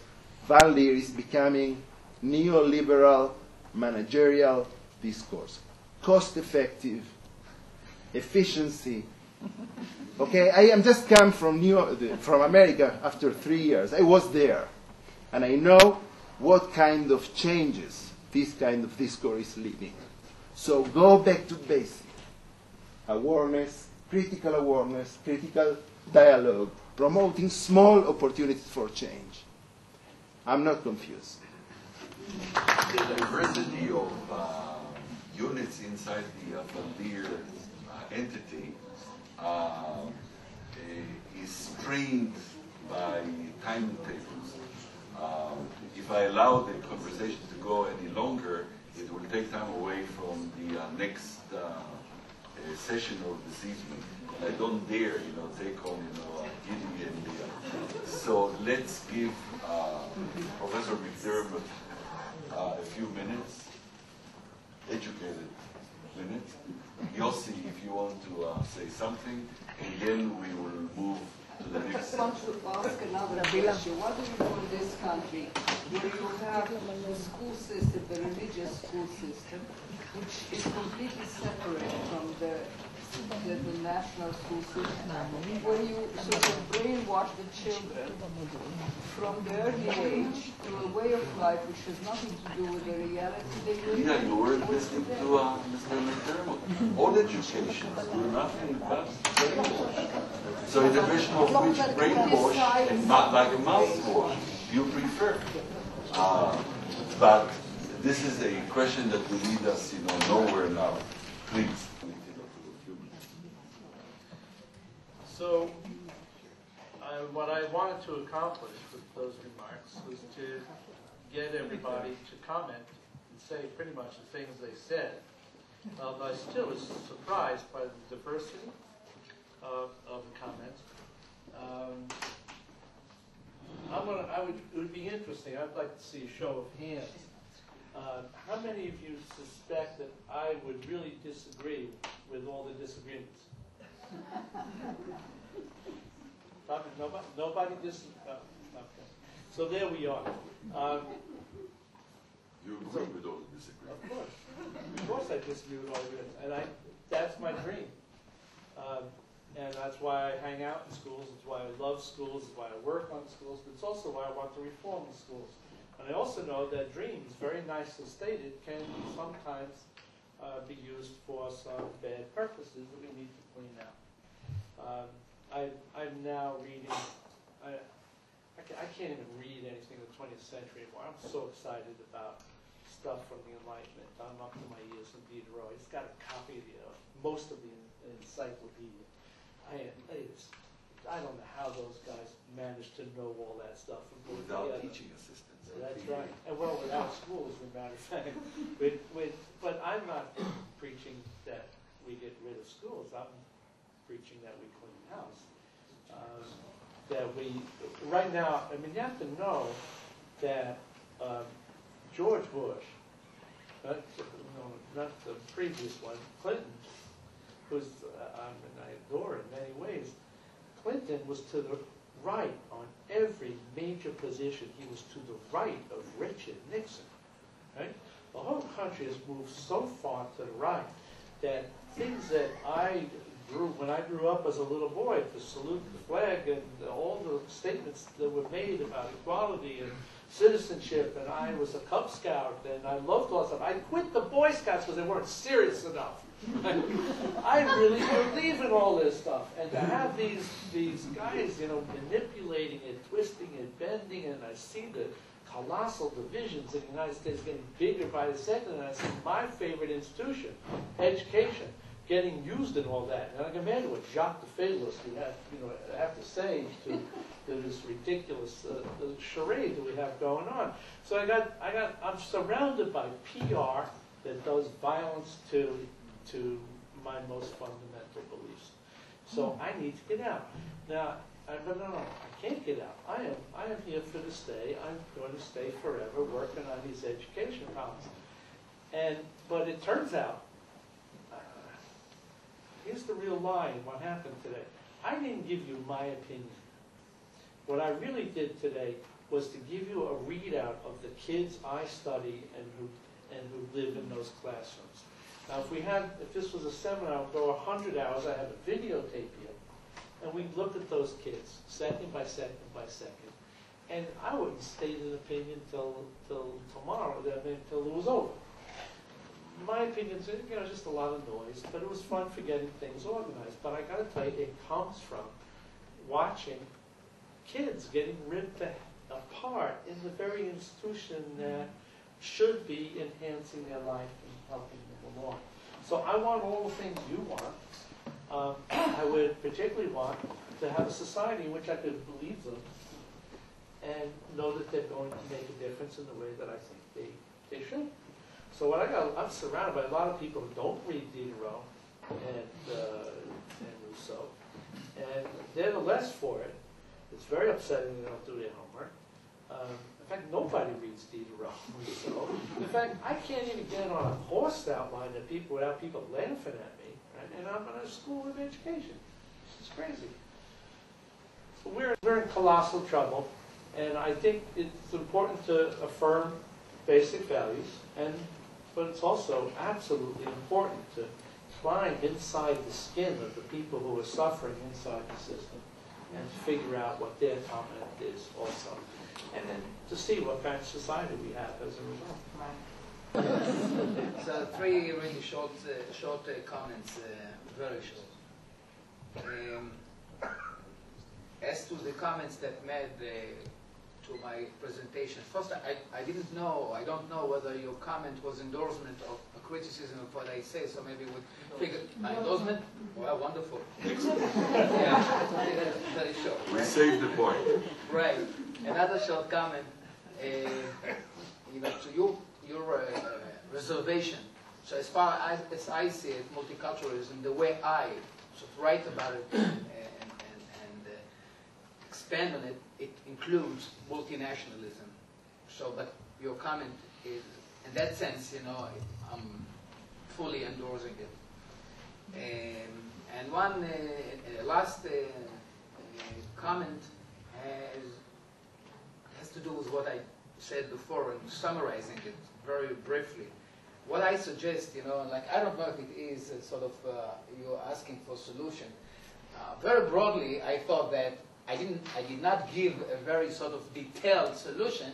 Van Leer is becoming neoliberal, managerial discourse. Cost-effective, efficiency. Okay, I am just come from America after 3 years. I was there, and I know what kind of changes this kind of discourse is leading. So go back to basic awareness, critical dialogue, promoting small opportunities for change. I'm not confused. The diversity of units inside the Leer entity is strained by timetables. If I allow the conversation to go any longer, it will take time away from the next session of this evening. I don't dare, take on, Giddy and Leah. So let's give Professor McDermott a few minutes, educated minutes. Yossi, if you want to say something, and then we will move to the next. I want to ask another question. What do you do in this country where you have the school system, the religious school system, which is completely separate from the national school system, where you sort of brainwash the children from the early age to a way of life which has nothing to do with the reality they live in? Yeah, you were listening to Mr. McDermott. All educations do nothing but brainwash. So in the question of which brainwash and not like a mouthwash you prefer. But this is a question that will lead us, nowhere now. Please. So, what I wanted to accomplish with those remarks was to get everybody to comment and say pretty much the things they said. I still was surprised by the diversity of the comments. It would be interesting. I'd like to see a show of hands. How many of you suspect that I would really disagree with all the disagreements? Probably nobody disagrees. Okay. So there we are. You agree with all the disagreements? Of course I disagree with all the disagreements, and that's my dream. And that's why I hang out in schools. It's why I love schools. It's why I work on schools. But it's also why I want to reform the schools. And I also know that dreams, very nicely stated, can sometimes be used for some bad purposes that we need to clean out. I'm now reading. I can't even read anything in the 20th century anymore. I'm so excited about stuff from the Enlightenment. I'm up to my ears in Diderot. He's got a copy of most of the encyclopedia. I don't know how those guys managed to know all that stuff. Without teaching assistants. That's right. And well, without schools, as a matter of fact. But I'm not preaching that we get rid of schools. I'm preaching that we clean the house. Right now, you have to know that George Bush, not the previous one, Clinton, who's, I adore in many ways, Clinton was to the right on every major position. He was to the right of Richard Nixon. Right? The whole country has moved so far to the right that things that when I grew up as a little boy, to salute the flag and all the statements that were made about equality and citizenship, and I was a Cub Scout, and I loved all that stuff. I quit the Boy Scouts because they weren't serious enough. I really believe in all this stuff, and to have these guys, manipulating it, twisting it, bending it, and I see the colossal divisions in the United States getting bigger by the second, and I see my favorite institution, education, getting used in all that. And I can imagine what Jacques the Fatalist would have to say to this ridiculous charade that we have going on. So I'm surrounded by PR that does violence to my most fundamental beliefs. So I need to get out. Now, but no, I can't get out. I am here for to stay. I'm going to stay forever working on these education problems. But it turns out, here's the real lie in what happened today. I didn't give you my opinion. What I really did today was to give you a readout of the kids I study and who live in those classrooms. Now, if this was a seminar, I would go 100 hours. I have a videotape here. And we looked at those kids, second by second by second. And I wouldn't state an opinion till tomorrow, until it was over. My opinion is, just a lot of noise, but it was fun for getting things organized. But I got to tell you, it comes from watching kids getting ripped apart in the very institution that should be enhancing their life and helping them along. So I want all the things you want. I would particularly want to have a society in which I could believe them and know that they're going to make a difference in the way that I think they should. So I'm surrounded by a lot of people who don't read Diderot and Rousseau, and they're the less for it. It's very upsetting they don't do their homework. In fact, nobody reads Diderot and Rousseau. In fact, I can't even get on a course outline without people laughing at me, right? And I'm in a school of education. It's crazy. So we're in colossal trouble, and I think it's important to affirm basic values, but it's also absolutely important to climb inside the skin of the people who are suffering inside the system and figure out what their comment is also. And then to see what kind of society we have as a result. Right. So 3 really short comments, very short. As to the comments that made to my presentation, first I don't know whether your comment was endorsement of a criticism of what I say, so maybe we figure endorsement. Well, wonderful. Yeah, very short. We saved the point. Right. Another short comment, to your reservation. So as far as I see it, multiculturalism, the way I should write about it and expand on it, it includes multinationalism. So, but your comment is, in that sense, I'm fully endorsing it. And one last comment has to do with what I said before and summarizing it very briefly. What I suggest, I don't know if it is you're asking for a solution. Very broadly, I thought that I did not give a very sort of detailed solution,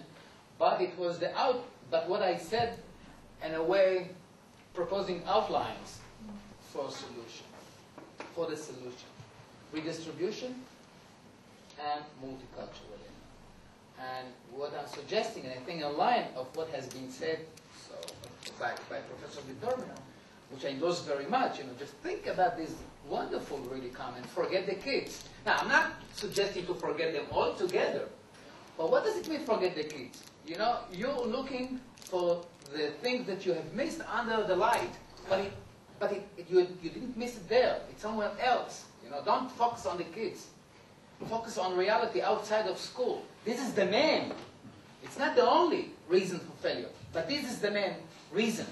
but it was but what I said, in a way, proposing outlines for a solution, for the solution. Redistribution and multiculturalism. And what I'm suggesting, and I think in line of what has been said by Professor McDermott, which I endorse very much, just think about this wonderful really comment, forget the kids. Now, I'm not suggesting to forget them altogether, but what does it mean, forget the kids? You're looking for the things that you have missed under the light, but you didn't miss it there, it's somewhere else. Don't focus on the kids. Focus on reality outside of school. This is the main. It's not the only reason for failure, but this is the main reason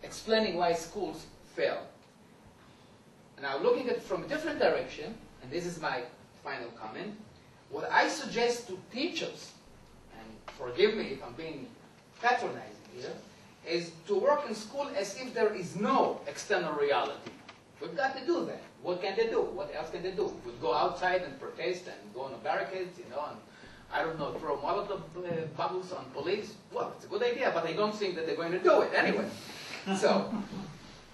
explaining why schools fail. Now, looking at it from a different direction, and this is my final comment, What I suggest to teachers, and forgive me if I'm being patronizing here, is to work in school as if there is no external reality. We've got to do that. What can they do? What else can they do? We'd go outside and protest and go on the barricades, you know, and I don't know, throw Molotov bottles on police. Well, it's a good idea, but I don't think that they're going to do it anyway. So,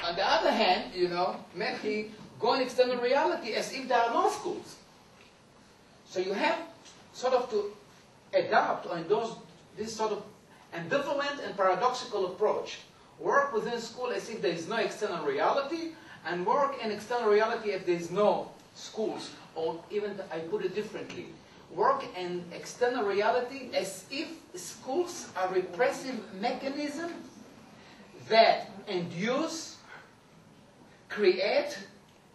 on the other hand, you know, maybe go in external reality as if there are no schools. So you have sort of to adopt or endorse this sort of ambivalent and paradoxical approach. Work within school as if there is no external reality, and work in external reality if there is no schools. Or even, I put it differently, work in external reality as if schools are repressive mechanism that induce, create,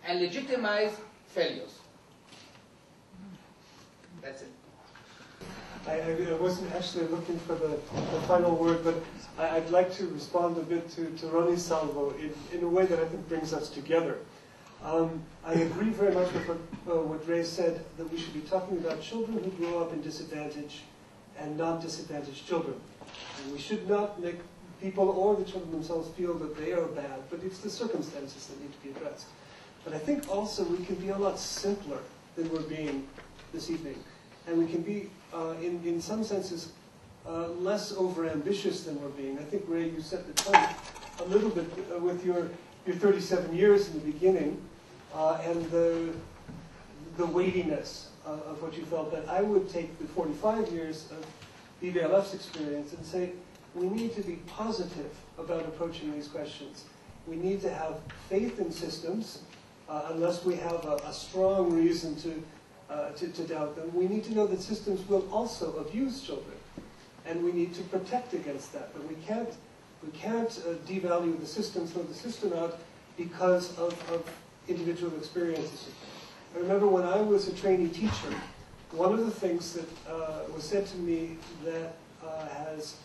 and legitimize failures. That's it. I wasn't actually looking for the final word, but I'd like to respond a bit to Ronnie's salvo in a way that I think brings us together. I agree very much with what Ray said, that we should be talking about children who grow up in disadvantage and not disadvantaged children. And we should not make people or the children themselves feel that they are bad, but it's the circumstances that need to be addressed. But I think also we can be a lot simpler than we're being this evening. And we can be, in some senses, less overambitious than we're being. I think, Ray, you set the tone a little bit with your 37 years in the beginning and the weightiness of what you felt. That I would take the 45 years of BvLF's experience and say, we need to be positive about approaching these questions. We need to have faith in systems, unless we have a strong reason to doubt them. We need to know that systems will also abuse children, and we need to protect against that. But we can't devalue the system, throw the system out because of individual experiences. I remember when I was a trainee teacher, one of the things that was said to me that has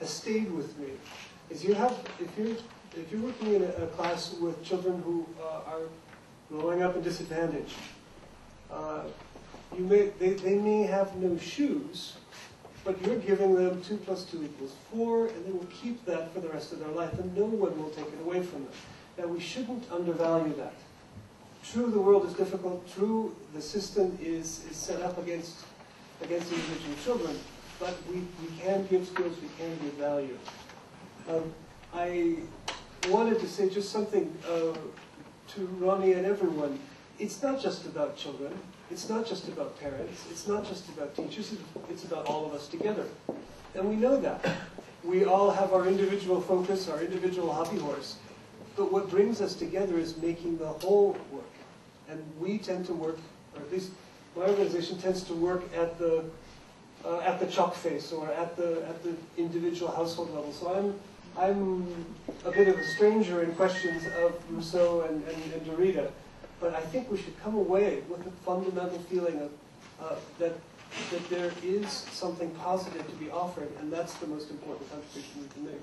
stayed with me is if you're working in a class with children who are growing up in disadvantage, they may have no shoes, but you're giving them 2 + 2 = 4, and they will keep that for the rest of their life, and no one will take it away from them. Now, we shouldn't undervalue that. True, the world is difficult. True, the system is set up against individual children, but we can give skills, we can give value. I wanted to say just something to Ronnie and everyone. It's not just about children. It's not just about parents. It's not just about teachers. It's about all of us together. And we know that. We all have our individual focus, our individual hobby horse. But what brings us together is making the whole work. And we tend to work, or at least my organization tends to work at the chalk face or at the individual household level. So I'm a bit of a stranger in questions of Rousseau and Derrida. But I think we should come away with a fundamental feeling of that there is something positive to be offered, and that's the most important contribution we can make.